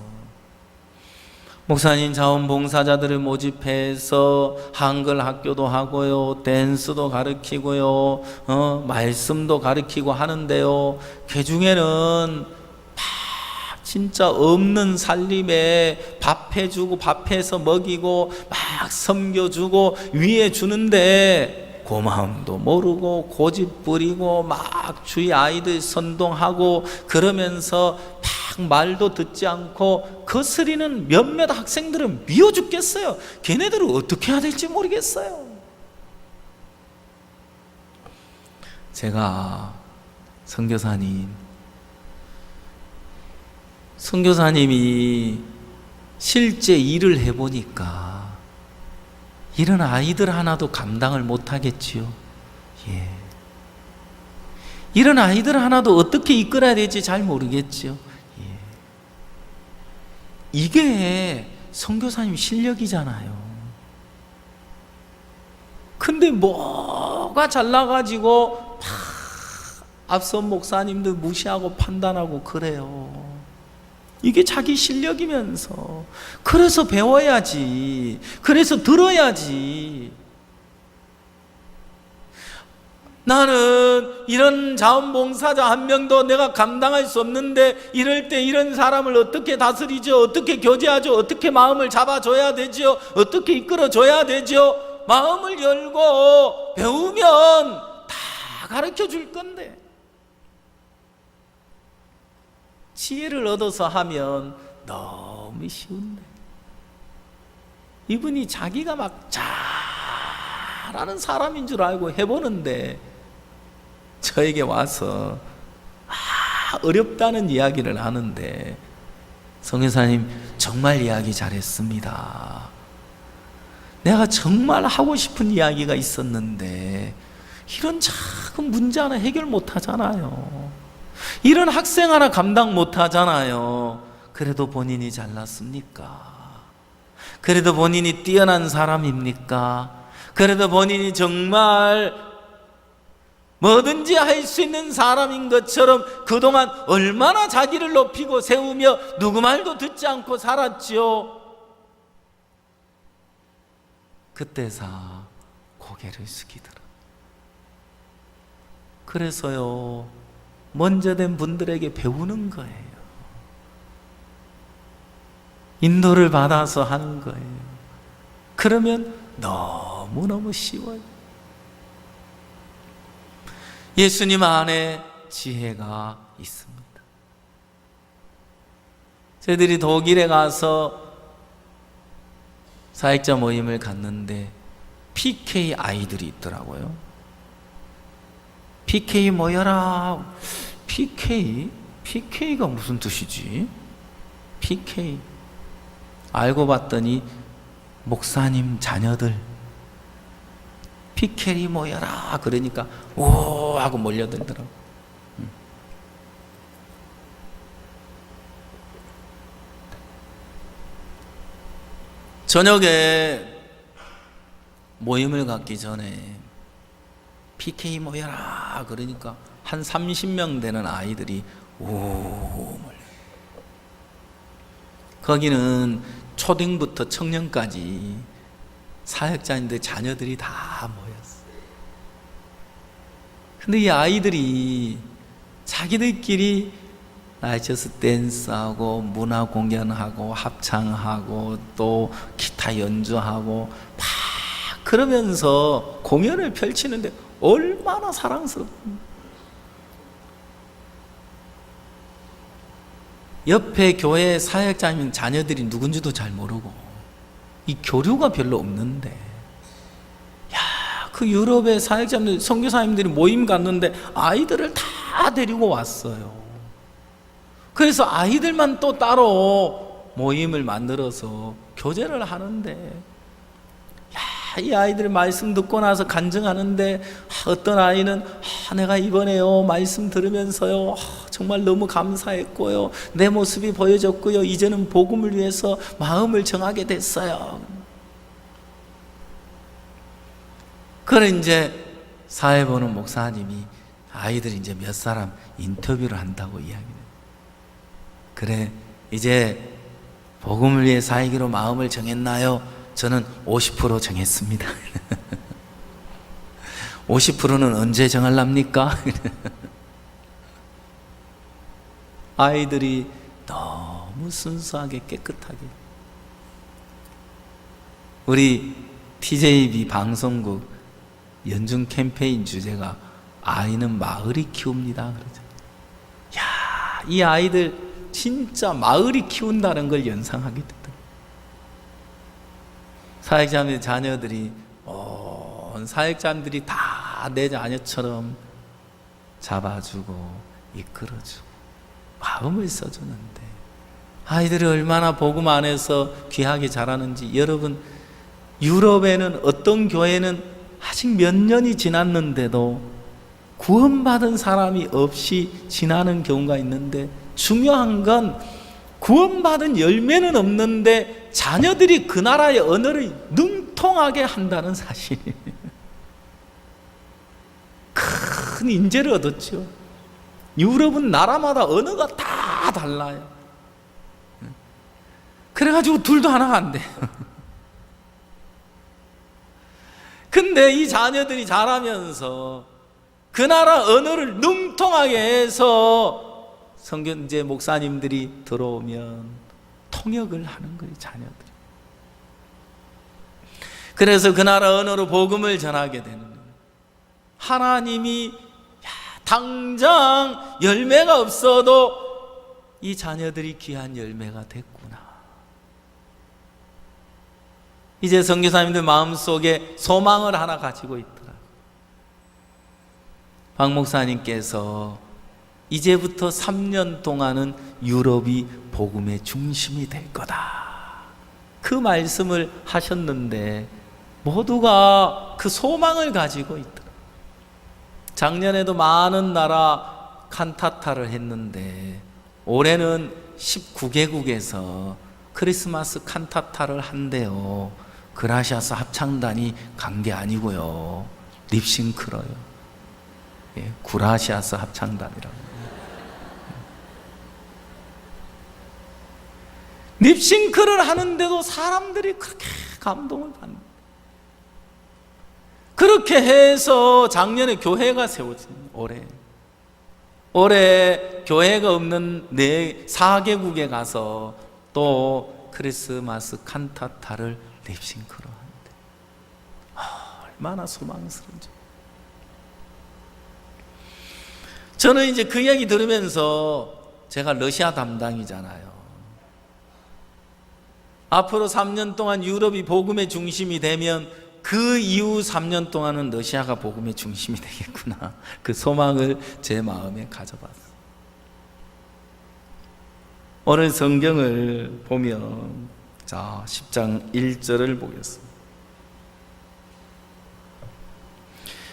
Speaker 1: 목사님, 자원봉사자들을 모집해서 한글 학교도 하고요, 댄스도 가르치고요, 말씀도 가르치고 하는데요, 그 중에는 막 진짜 없는 살림에 밥 해주고 밥 해서 먹이고 막 섬겨주고 위해 주는데 고마움도 모르고 고집 부리고 막 주위 아이들 선동하고 그러면서 막 말도 듣지 않고 거스리는 몇몇 학생들은 미워 죽겠어요. 걔네들을 어떻게 해야 될지 모르겠어요. 제가 선교사님이 실제 일을 해보니까 이런 아이들 하나도 감당을 못하겠지요. 예. 이런 아이들 하나도 어떻게 이끌어야 될지 잘 모르겠지요. 예. 이게 선교사님 실력이잖아요. 근데 뭐가 잘나가지고 앞선 목사님들 무시하고 판단하고 그래요. 이게 자기 실력이면서. 그래서 배워야지. 그래서 들어야지. 나는 이런 자원봉사자 한 명도 내가 감당할 수 없는데 이럴 때 이런 사람을 어떻게 다스리죠? 어떻게 교제하죠? 어떻게 마음을 잡아줘야 되죠? 어떻게 이끌어줘야 되죠? 마음을 열고 배우면 다 가르쳐 줄 건데 지혜를 얻어서 하면 너무 쉬운데 이분이 자기가 막 잘하는 사람인 줄 알고 해보는데 저에게 와서 어렵다는 이야기를 하는데 성교사님 정말 이야기 잘했습니다. 내가 정말 하고 싶은 이야기가 있었는데 이런 작은 문제 하나 해결 못 하잖아요. 이런 학생 하나 감당 못 하잖아요. 그래도 본인이 잘났습니까? 그래도 본인이 뛰어난 사람입니까? 그래도 본인이 정말 뭐든지 할 수 있는 사람인 것처럼 그동안 얼마나 자기를 높이고 세우며 누구 말도 듣지 않고 살았지요. 그때서 고개를 숙이더라. 그래서요, 먼저 된 분들에게 배우는 거예요. 인도를 받아서 하는 거예요. 그러면 너무너무 쉬워요. 예수님 안에 지혜가 있습니다. 저희들이 독일에 가서 사역자 모임을 갔는데 PK 아이들이 있더라고요. PK 모여라. PK? PK가 무슨 뜻이지? PK. 알고 봤더니 목사님 자녀들 PK이 모여라. 그러니까 오 하고 몰려들더라고. 저녁에 모임을 갖기 전에 PK 모여라 그러니까 한 30명 되는 아이들이 오 몰려. 거기는 초등부터 청년까지 사역자인데 자녀들이 다 모였어요. 근데 이 아이들이 자기들끼리 라이처스 댄스하고 문화 공연하고 합창하고 또 기타 연주하고 막 그러면서 공연을 펼치는데 얼마나 사랑스럽습니까? 옆에 교회 사역자님 자녀들이 누군지도 잘 모르고 이 교류가 별로 없는데 야, 그 유럽의 사역자님들 선교사님들이 모임 갔는데 아이들을 다 데리고 왔어요. 그래서 아이들만 또 따로 모임을 만들어서 교제를 하는데 야, 이 아이들 말씀 듣고 나서 간증하는데 어떤 아이는 내가 이번에요 말씀 들으면서요 정말 너무 감사했고요 내 모습이 보여졌고요 이제는 복음을 위해서 마음을 정하게 됐어요. 그래 이제 사회 보는 목사님이 아이들이 이제 몇 사람 인터뷰를 한다고 이야기해요. 그래 이제 복음을 위해 살기로 마음을 정했나요? 저는 50% 정했습니다. 50%는 언제 정하랍니까? 아이들이 너무 순수하게 깨끗하게. 우리 TJB 방송국 연중 캠페인 주제가 아이는 마을이 키웁니다 그러죠. 야, 이 아이들 진짜 마을이 키운다는 걸 연상하게 됐다. 사역자님의 자녀들이 사역자님들이 다 내 자녀처럼 잡아주고 이끌어주고 마음을 써주는데 아이들이 얼마나 복음 안에서 귀하게 자라는지. 여러분, 유럽에는 어떤 교회는 아직 몇 년이 지났는데도 구원받은 사람이 없이 지나는 경우가 있는데, 중요한 건 구원받은 열매는 없는데 자녀들이 그 나라의 언어를 능통하게 한다는 사실이에요. 큰 인재를 얻었죠. 유럽은 나라마다 언어가 다 달라요. 그래가지고 둘도 하나가 안 돼요. 근데 이 자녀들이 자라면서 그 나라 언어를 능통하게 해서 성경제 목사님들이 들어오면 통역을 하는 거예요, 자녀들이. 그래서 그 나라 언어로 복음을 전하게 되는 거예요. 하나님이 당장 열매가 없어도 이 자녀들이 귀한 열매가 됐구나. 이제 선교사님들 마음속에 소망을 하나 가지고 있더라. 박 목사님께서 이제부터 3년 동안은 유럽이 복음의 중심이 될 거다, 그 말씀을 하셨는데 모두가 그 소망을 가지고 있더라. 작년에도 많은 나라 칸타타를 했는데 올해는 19개국에서 크리스마스 칸타타를 한대요. 그라시아스 합창단이 간 게 아니고요, 립싱크로요. 예, 구라시아스 합창단이라고. 립싱크를 하는데도 사람들이 그렇게 감동을 받는. 그렇게 해서 작년에 교회가 세워진, 올해 교회가 없는 4개국에 가서 또 크리스마스 칸타타를 립싱크로 하는데 얼마나 소망스러운지. 저는 이제 그 이야기 들으면서, 제가 러시아 담당이잖아요. 앞으로 3년 동안 유럽이 복음의 중심이 되면 그 이후 3년 동안은 러시아가 복음의 중심이 되겠구나, 그 소망을 제 마음에 가져봤어요. 오늘 성경을 보면, 자, 10장 1절을 보겠습니다.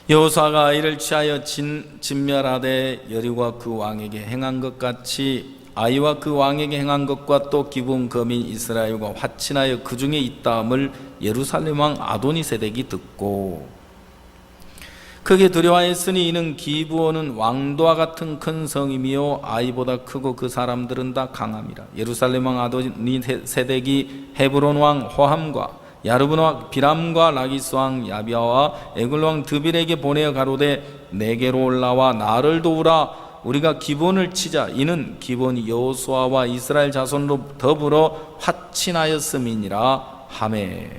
Speaker 1: 여호수아가 이를 취하여 진멸하되 여리고와 그 왕에게 행한 것 같이 아이와 그 왕에게 행한 것과 또 기브온 거민 이스라엘과 화친하여 그 중에 있다함을 예루살렘 왕 아도니세덱이 듣고 크게 두려워했으니 이는 기브온은 왕도와 같은 큰 성임이요 아이보다 크고 그 사람들은 다 강함이라. 예루살렘 왕 아도니세덱이 헤브론 왕 호함과 야르분 왕 비람과 라기스 왕 야비아와 에글론 왕 드빌에게 보내어 가로되 내게로 올라와 나를 도우라. 우리가 기본을 치자. 이는 기본이 여호수아와 이스라엘 자손으로 더불어 화친하였음이니라 하매.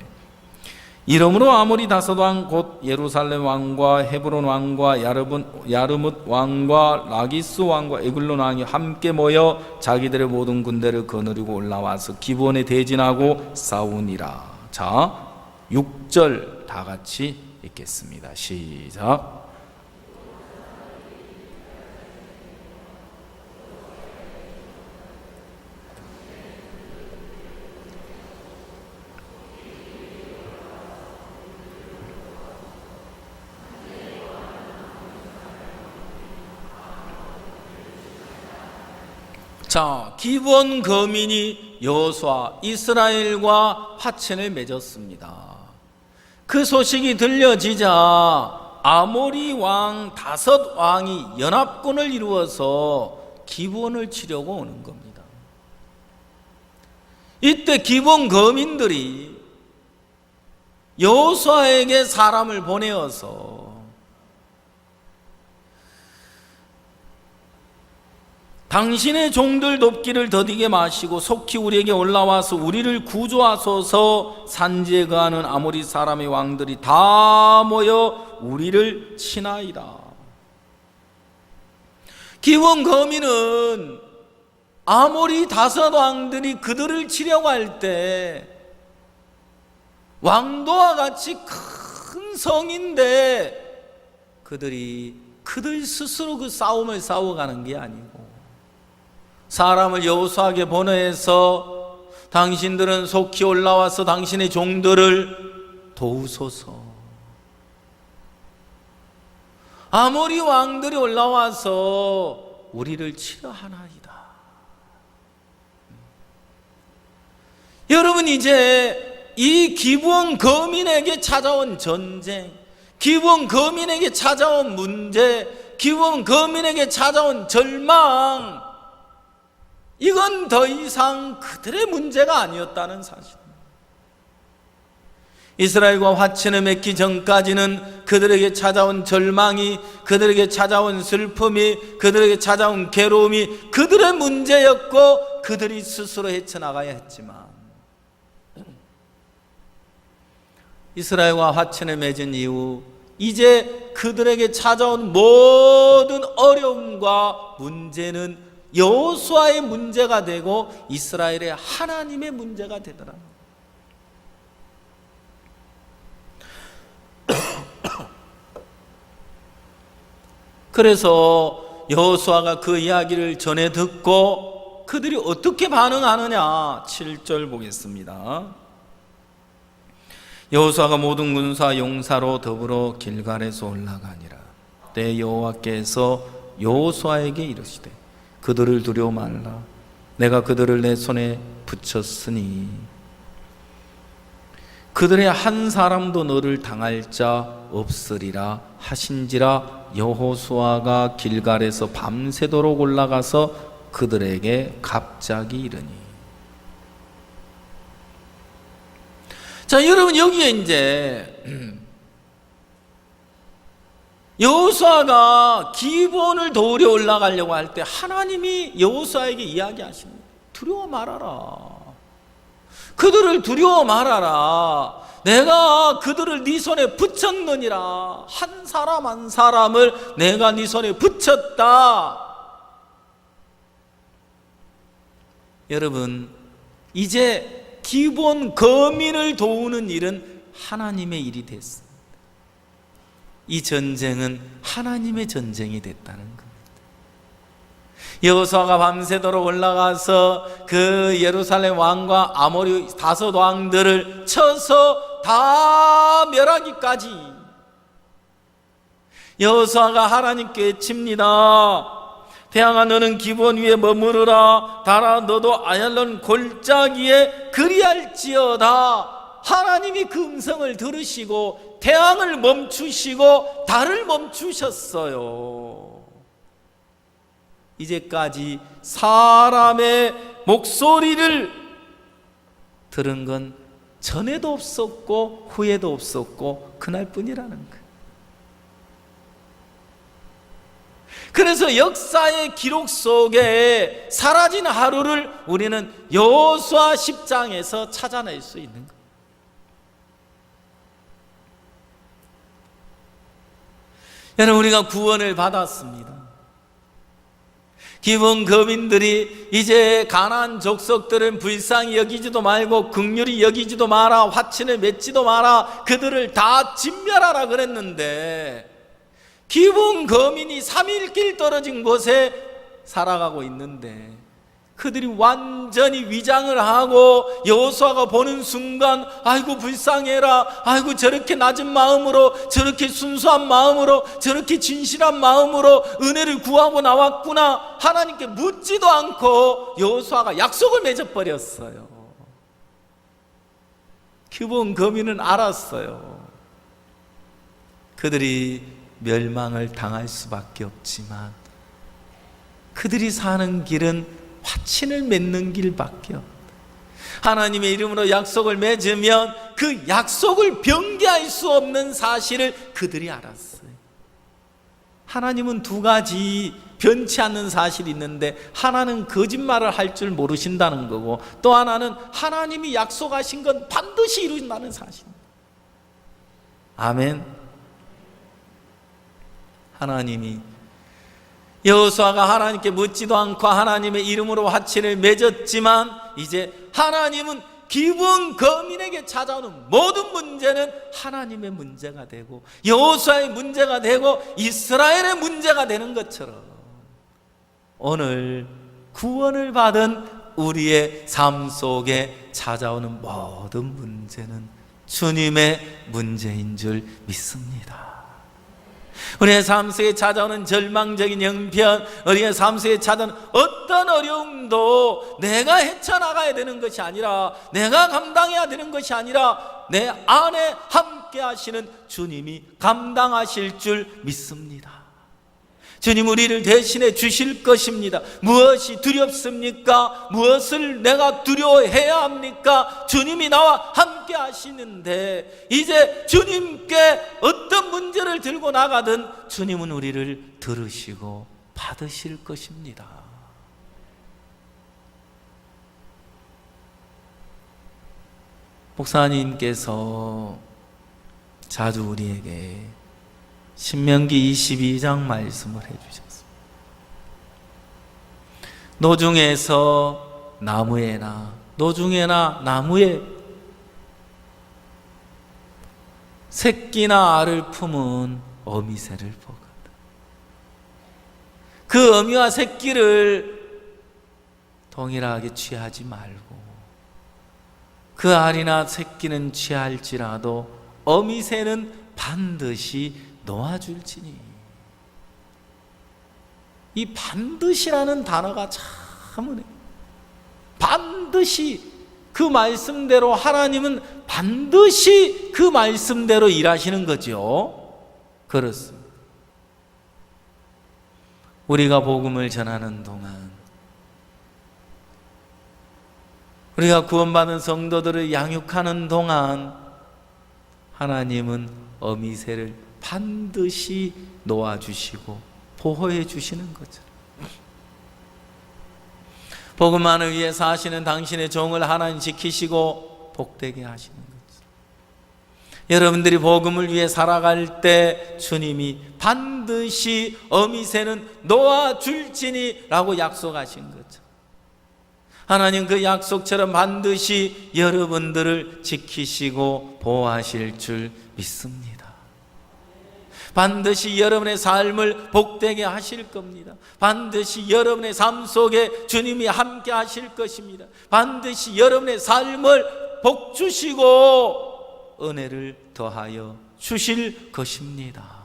Speaker 1: 이러므로 아모리 다섯 왕 곧 예루살렘 왕과 헤브론 왕과 야르뭇 왕과 라기스 왕과 에글론 왕이 함께 모여 자기들의 모든 군대를 거느리고 올라와서 기본에 대진하고 싸우니라. 자, 6절 다 같이 읽겠습니다. 시작. 자, 기브온 거민이 여호수아 이스라엘과 화친을 맺었습니다. 그 소식이 들려지자 아모리 왕 5왕이 연합군을 이루어서 기브온을 치려고 오는 겁니다. 이때 기브온 거민들이 여호수아에게 사람을 보내어서 당신의 종들 돕기를 더디게 마시고 속히 우리에게 올라와서 우리를 구조하소서. 산지에 거하는 아모리 사람의 왕들이 다 모여 우리를 치나이다. 기본 거민은 아모리 5 왕들이 그들을 치려고 할 때 왕도와 같이 큰 성인데 그들 스스로 그 싸움을 싸워가는 게 아니고 사람을 여호수아에게 보내서 당신들은 속히 올라와서 당신의 종들을 도우소서. 아모리 왕들이 올라와서 우리를 치려 하나이다. 여러분, 이제 이 기브온 거민에게 찾아온 전쟁, 기브온 거민에게 찾아온 문제, 기브온 거민에게 찾아온 절망, 이건 더 이상 그들의 문제가 아니었다는 사실입니다. 이스라엘과 화친을 맺기 전까지는 그들에게 찾아온 절망이, 그들에게 찾아온 슬픔이, 그들에게 찾아온 괴로움이 그들의 문제였고 그들이 스스로 헤쳐나가야 했지만, 이스라엘과 화친을 맺은 이후 이제 그들에게 찾아온 모든 어려움과 문제는 여호수아의 문제가 되고 이스라엘의 하나님의 문제가 되더라. 그래서 여호수아가 그 이야기를 전해 듣고 그들이 어떻게 반응하느냐, 7절 보겠습니다. 여호수아가 모든 군사 용사로 더불어 길갈에서 올라가니라. 때 여호와께서 여호수아에게 이르시되 그들을 두려워 말라. 내가 그들을 내 손에 붙였으니 그들의 한 사람도 너를 당할 자 없으리라 하신지라. 여호수아가 길갈에서 밤새도록 올라가서 그들에게 갑자기 이르니. 자, 여러분, 여기에 이제 여호수아가 기브온을 도우려 올라가려고 할 때 하나님이 여호수아에게 이야기하십니다. 두려워 말아라. 그들을 두려워 말아라. 내가 그들을 네 손에 붙였느니라. 한 사람 한 사람을 내가 네 손에 붙였다. 여러분, 이제 기브온 거민을 도우는 일은 하나님의 일이 됐습니다. 이 전쟁은 하나님의 전쟁이 됐다는 겁니다. 여호수아가 밤새도록 올라가서 그 예루살렘 왕과 아모리 5 왕들을 쳐서 다 멸하기까지 여호수아가 하나님께 외칩니다. 태양아, 너는 기브온 위에 머무르라. 달아, 너도 아얄론 골짜기에 그리할지어다. 하나님이 그 음성을 들으시고 태양을 멈추시고 달을 멈추셨어요. 이제까지 사람의 목소리를 들은 건 전에도 없었고 후에도 없었고 그날뿐이라는 거예요. 그래서 역사의 기록 속에 사라진 하루를 우리는 여호수아 10장에서 찾아낼 수 있는 거예요. 여러분, 우리가 구원을 받았습니다. 기브온 거민들이 이제 가나안 족속들은 불쌍히 여기지도 말고 긍휼히 여기지도 마라, 화친을 맺지도 마라, 그들을 다 진멸하라 그랬는데 기브온 거민이 3일길 떨어진 곳에 살아가고 있는데 그들이 완전히 위장을 하고 여호수아가 보는 순간 아이고 불쌍해라, 아이고 저렇게 낮은 마음으로, 저렇게 순수한 마음으로, 저렇게 진실한 마음으로 은혜를 구하고 나왔구나. 하나님께 묻지도 않고 여호수아가 약속을 맺어버렸어요. 기브온 거민은 알았어요. 그들이 멸망을 당할 수밖에 없지만 그들이 사는 길은 화친을 맺는 길밖에 없다. 하나님의 이름으로 약속을 맺으면 그 약속을 변개할 수 없는 사실을 그들이 알았어요. 하나님은 2가지
Speaker 2: 변치 않는 사실이 있는데, 하나는 거짓말을 할 줄 모르신다는 거고, 또 하나는 하나님이 약속하신 건 반드시 이루어진다는 사실입니다. 아멘. 하나님이 여호수아가 하나님께 묻지도 않고 하나님의 이름으로 화친을 맺었지만, 이제 하나님은 기브온 거민에게 찾아오는 모든 문제는 하나님의 문제가 되고 여호수아의 문제가 되고 이스라엘의 문제가 되는 것처럼, 오늘 구원을 받은 우리의 삶 속에 찾아오는 모든 문제는 주님의 문제인 줄 믿습니다. 우리의 삶 속에 찾아오는 절망적인 형편, 우리의 삶 속에 찾아오는 어떤 어려움도 내가 헤쳐나가야 되는 것이 아니라, 내가 감당해야 되는 것이 아니라 내 안에 함께 하시는 주님이 감당하실 줄 믿습니다. 주님 우리를 대신해 주실 것입니다. 무엇이 두렵습니까? 무엇을 내가 두려워해야 합니까? 주님이 나와 함께 하시는데, 이제 주님께 어떤 문제를 들고 나가든 주님은 우리를 들으시고 받으실 것입니다. 목사님께서 자주 우리에게 신명기 22장 말씀을 해주셨습니다. 노중에서 나무에나, 노중에나 나무에 새끼나 알을 품은 어미새를 보거든. 그 어미와 새끼를 동일하게 취하지 말고, 그 알이나 새끼는 취할지라도 어미새는 반드시 놓아줄지니. 이 반드시라는 단어가 참 은혜. 반드시 그 말씀대로, 하나님은 반드시 그 말씀대로 일하시는 거죠. 그렇습니다. 우리가 복음을 전하는 동안, 우리가 구원받은 성도들을 양육하는 동안, 하나님은 어미새를 반드시 놓아주시고 보호해 주시는 거죠. 복음만을 위해 사시는 당신의 종을 하나님 지키시고 복되게 하시는 거죠. 여러분들이 복음을 위해 살아갈 때 주님이 반드시 어미새는 놓아줄지니 라고 약속하신 거죠. 하나님 그 약속처럼 반드시 여러분들을 지키시고 보호하실 줄 믿습니다. 반드시 여러분의 삶을 복되게 하실 겁니다. 반드시 여러분의 삶 속에 주님이 함께 하실 것입니다. 반드시 여러분의 삶을 복 주시고 은혜를 더하여 주실 것입니다.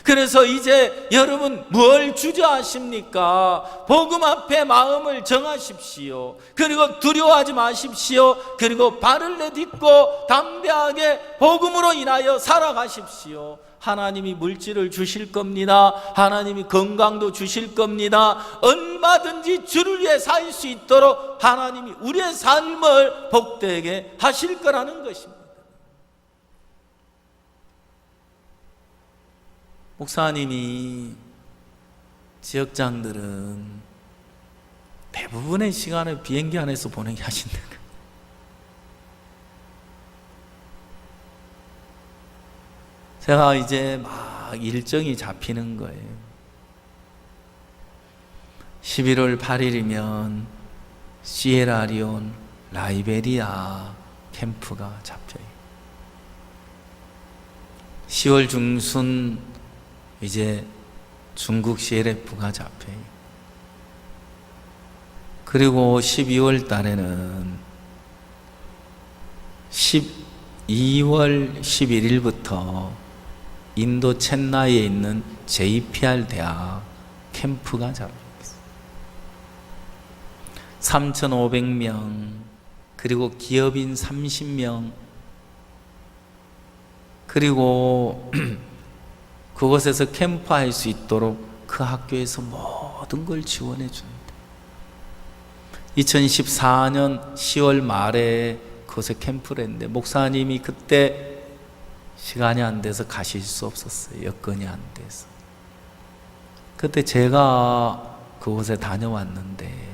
Speaker 2: 그래서 이제 여러분 뭘 주저하십니까? 복음 앞에 마음을 정하십시오. 그리고 두려워하지 마십시오. 그리고 발을 내딛고 담대하게 복음으로 인하여 살아가십시오. 하나님이 물질을 주실 겁니다. 하나님이 건강도 주실 겁니다. 얼마든지 주를 위해 살 수 있도록 하나님이 우리의 삶을 복되게 하실 거라는 것입니다. 목사님이 지역장들은 대부분의 시간을 비행기 안에서 보내게 하신다. 제가 이제 막 일정이 잡히는 거예요. 11월 8일이면 시에라리온 라이베리아 캠프가 잡혀요. 10월 중순 이제 중국 CLF가 잡혀요. 그리고 12월 달에는 12월 11일부터 인도 첸나이에 있는 JPR 대학 캠프가 잡혀있어요. 3,500명, 그리고 기업인 30명, 그리고 그곳에서 캠프할 수 있도록 그 학교에서 모든 걸 지원해 줍니다. 2014년 10월 말에 그곳에 캠프를 했는데 목사님이 그때 시간이 안 돼서 가실 수 없었어요. 여건이 안 돼서. 그때 제가 그곳에 다녀왔는데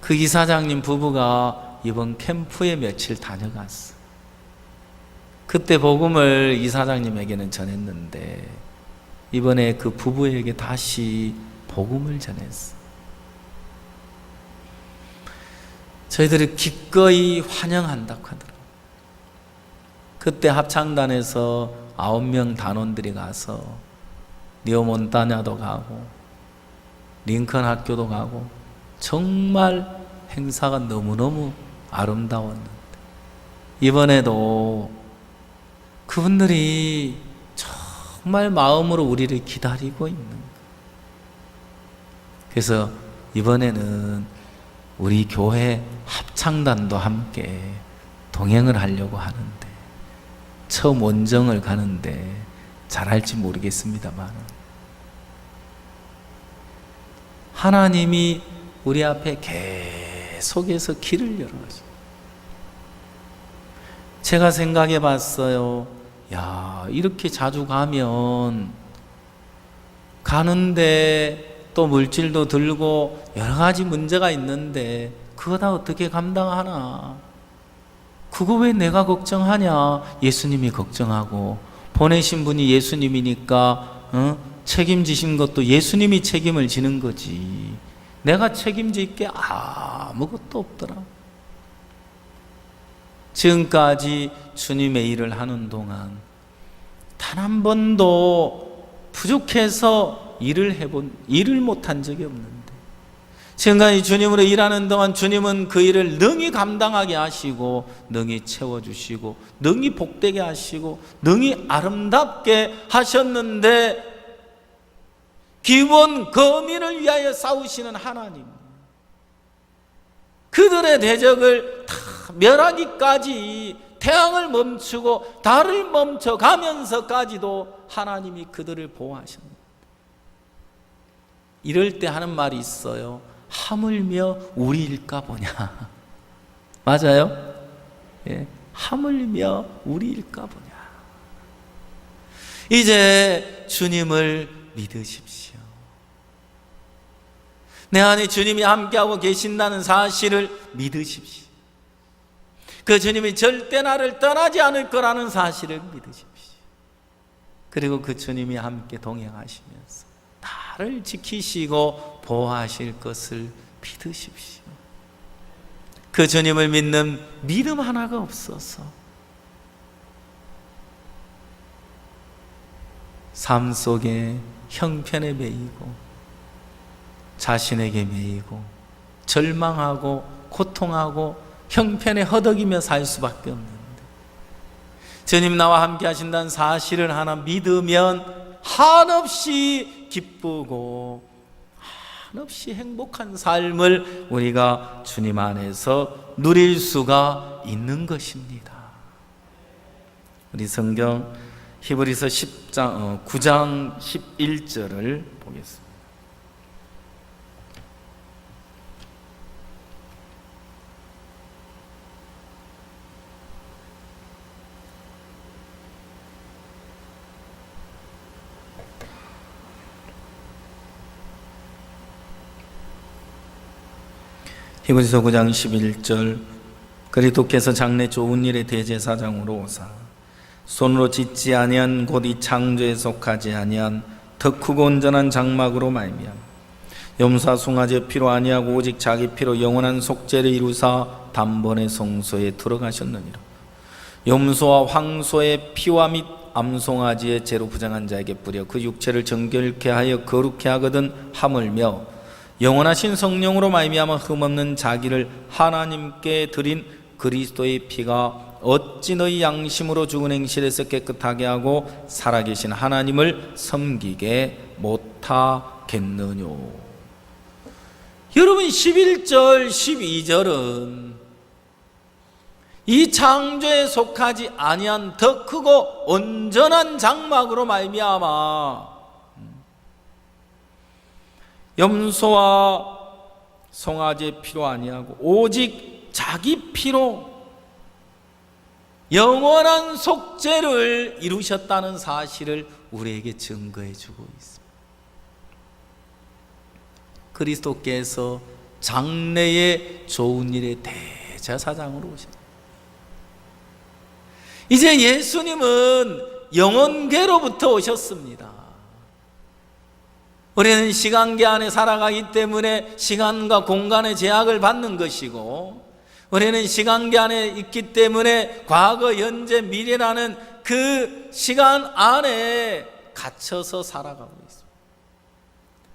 Speaker 2: 그 이사장님 부부가 이번 캠프에 며칠 다녀갔어. 그때 복음을 이사장님에게는 전했는데 이번에 그 부부에게 다시 복음을 전했어. 저희들이 기꺼이 환영한다고 하더라고요. 그때 합창단에서 9명 단원들이 가서 리오몬타냐도 가고 링컨 학교도 가고 정말 행사가 너무너무 아름다웠는데 이번에도 그분들이 정말 마음으로 우리를 기다리고 있는 거예요. 그래서 이번에는 우리 교회 합창단도 함께 동행을 하려고 하는데 처음 원정을 가는데 잘할지 모르겠습니다만 하나님이 우리 앞에 계속해서 길을 열어가시고 제가 생각해 봤어요. 야, 이렇게 자주 가는데 또 물질도 들고 여러 가지 문제가 있는데 그거 다 어떻게 감당하나? 그거 왜 내가 걱정하냐? 예수님이 걱정하고 보내신 분이 예수님이니까 책임지신 것도 예수님이 책임을 지는 거지. 내가 책임질 게 아무것도 없더라. 지금까지 주님의 일을 하는 동안 단 한 번도 부족해서 일을 못한 적이 없는데 지금까지 주님으로 일하는 동안 주님은 그 일을 능히 감당하게 하시고 능히 채워주시고 능히 복되게 하시고 능히 아름답게 하셨는데 기원 거민을 위하여 싸우시는 하나님, 그들의 대적을 다 멸하기까지 태양을 멈추고 달을 멈춰가면서까지도 하나님이 그들을 보호하셨습니다. 이럴 때 하는 말이 있어요. 하물며 우리일까 보냐. 맞아요? 예, 하물며 우리일까 보냐. 이제 주님을 믿으십시오. 내 안에 주님이 함께하고 계신다는 사실을 믿으십시오. 그 주님이 절대 나를 떠나지 않을 거라는 사실을 믿으십시오. 그리고 그 주님이 함께 동행하시면서 나를 지키시고 보호하실 것을 믿으십시오. 그 주님을 믿는 믿음 하나가 없어서 삶 속에 형편에 매이고 자신에게 매이고 절망하고 고통하고 형편에 허덕이며 살 수밖에 없는데 주님 나와 함께 하신다는 사실을 하나 믿으면 한없이 기쁘고 한없이 행복한 삶을 우리가 주님 안에서 누릴 수가 있는 것입니다. 우리 성경 히브리서 9장 11절을 보겠습니다. 히브리서 9장 11절 그리스도께서 장래 좋은 일의 대제사장으로 오사 손으로 짓지 아니한 곧 이 창조에 속하지 아니한 더 크고 온전한 장막으로 말미암아 염소와 송아지의 피로 아니하고 오직 자기 피로 영원한 속죄를 이루사 단번에 성소에 들어가셨느니라. 염소와 황소의 피와 및 암송아지의 죄로 부정한 자에게 뿌려 그 육체를 정결케 하여 거룩케 하거든 하물며 영원하신 성령으로 말미암아 흠없는 자기를 하나님께 드린 그리스도의 피가 어찌 너희 양심으로 죽은 행실에서 깨끗하게 하고 살아계신 하나님을 섬기게 못하겠느뇨. 여러분 11절 12절은 이 창조에 속하지 아니한 더 크고 온전한 장막으로 말미암아 염소와 송아지의 피로 아니하고 오직 자기 피로 영원한 속죄를 이루셨다는 사실을 우리에게 증거해 주고 있습니다. 그리스도께서 장래의 좋은 일의 대제사장으로 오셨다. 이제 예수님은 영원계로부터 오셨습니다. 우리는 시간계 안에 살아가기 때문에 시간과 공간의 제약을 받는 것이고, 우리는 시간계 안에 있기 때문에 과거, 현재, 미래라는 그 시간 안에 갇혀서 살아가고 있습니다.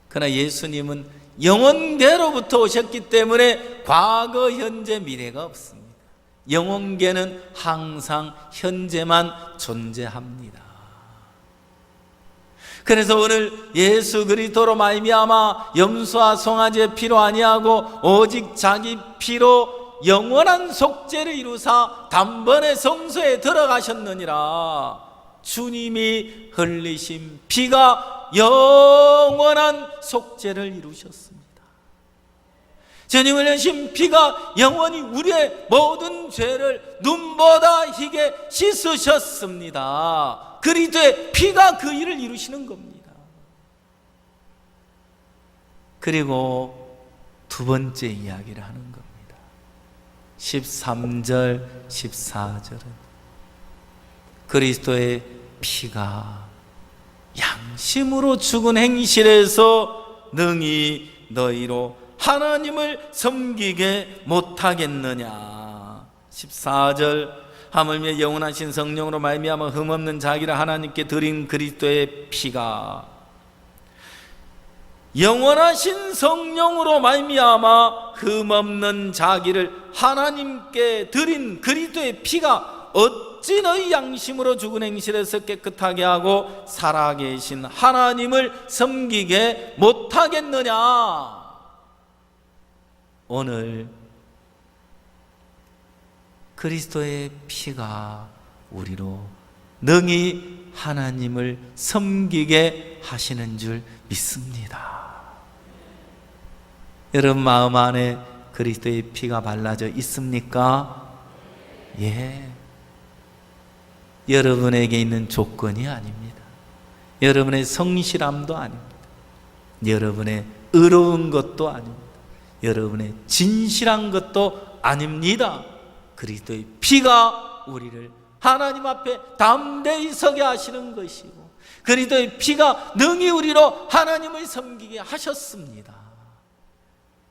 Speaker 2: 그러나 예수님은 영원계로부터 오셨기 때문에 과거, 현재, 미래가 없습니다. 영원계는 항상 현재만 존재합니다. 그래서 오늘 예수 그리스도로 말미암아 염소와 송아지의 피로 아니하고 오직 자기 피로 영원한 속죄를 이루사 단번에 성소에 들어가셨느니라. 주님이 흘리신 피가 영원한 속죄를 이루셨습니다. 주님을 흘리신 피가 영원히 우리의 모든 죄를 눈보다 희게 씻으셨습니다. 그리스도의 피가 그 일을 이루시는 겁니다. 그리고 두 번째 이야기를 하는 겁니다. 13절, 14절은 그리스도의 피가 양심으로 죽은 행실에서 능히 너희로 하나님을 섬기게 못하겠느냐. 14절 하물며 영원하신 성령으로 말미암아 흠없는 자기를 하나님께 드린 그리스도의 피가, 영원하신 성령으로 말미암아 흠없는 자기를 하나님께 드린 그리스도의 피가 어찌 너희 양심으로 죽은 행실에서 깨끗하게 하고 살아계신 하나님을 섬기게 못하겠느냐. 오늘 그리스도의 피가 우리로 능히 하나님을 섬기게 하시는 줄 믿습니다. 여러분 마음 안에 그리스도의 피가 발라져 있습니까? 예. 여러분에게 있는 조건이 아닙니다. 여러분의 성실함도 아닙니다. 여러분의 의로운 것도 아닙니다. 여러분의 진실한 것도 아닙니다. 그리스도의 피가 우리를 하나님 앞에 담대히 서게 하시는 것이고, 그리스도의 피가 능히 우리로 하나님을 섬기게 하셨습니다.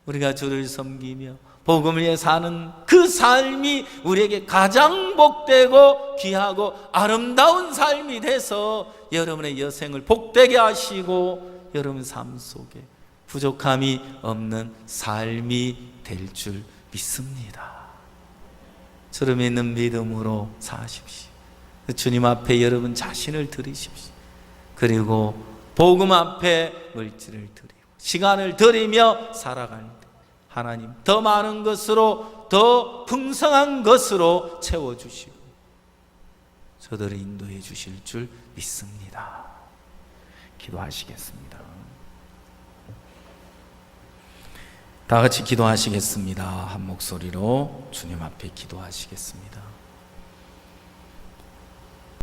Speaker 2: 우리가 주를 섬기며 복음을 위해 사는 그 삶이 우리에게 가장 복되고 귀하고 아름다운 삶이 돼서 여러분의 여생을 복되게 하시고 여러분 삶 속에 부족함이 없는 삶이 될 줄 믿습니다. 주를 믿는 믿음으로 사십시오. 주님 앞에 여러분 자신을 드리십시오. 그리고 복음 앞에 물질을 드리고 시간을 드리며 살아갈 때 하나님 더 많은 것으로, 더 풍성한 것으로 채워주시고 저들을 인도해 주실 줄 믿습니다. 기도하시겠습니다. 다 같이 기도하시겠습니다. 한 목소리로 주님 앞에 기도하시겠습니다.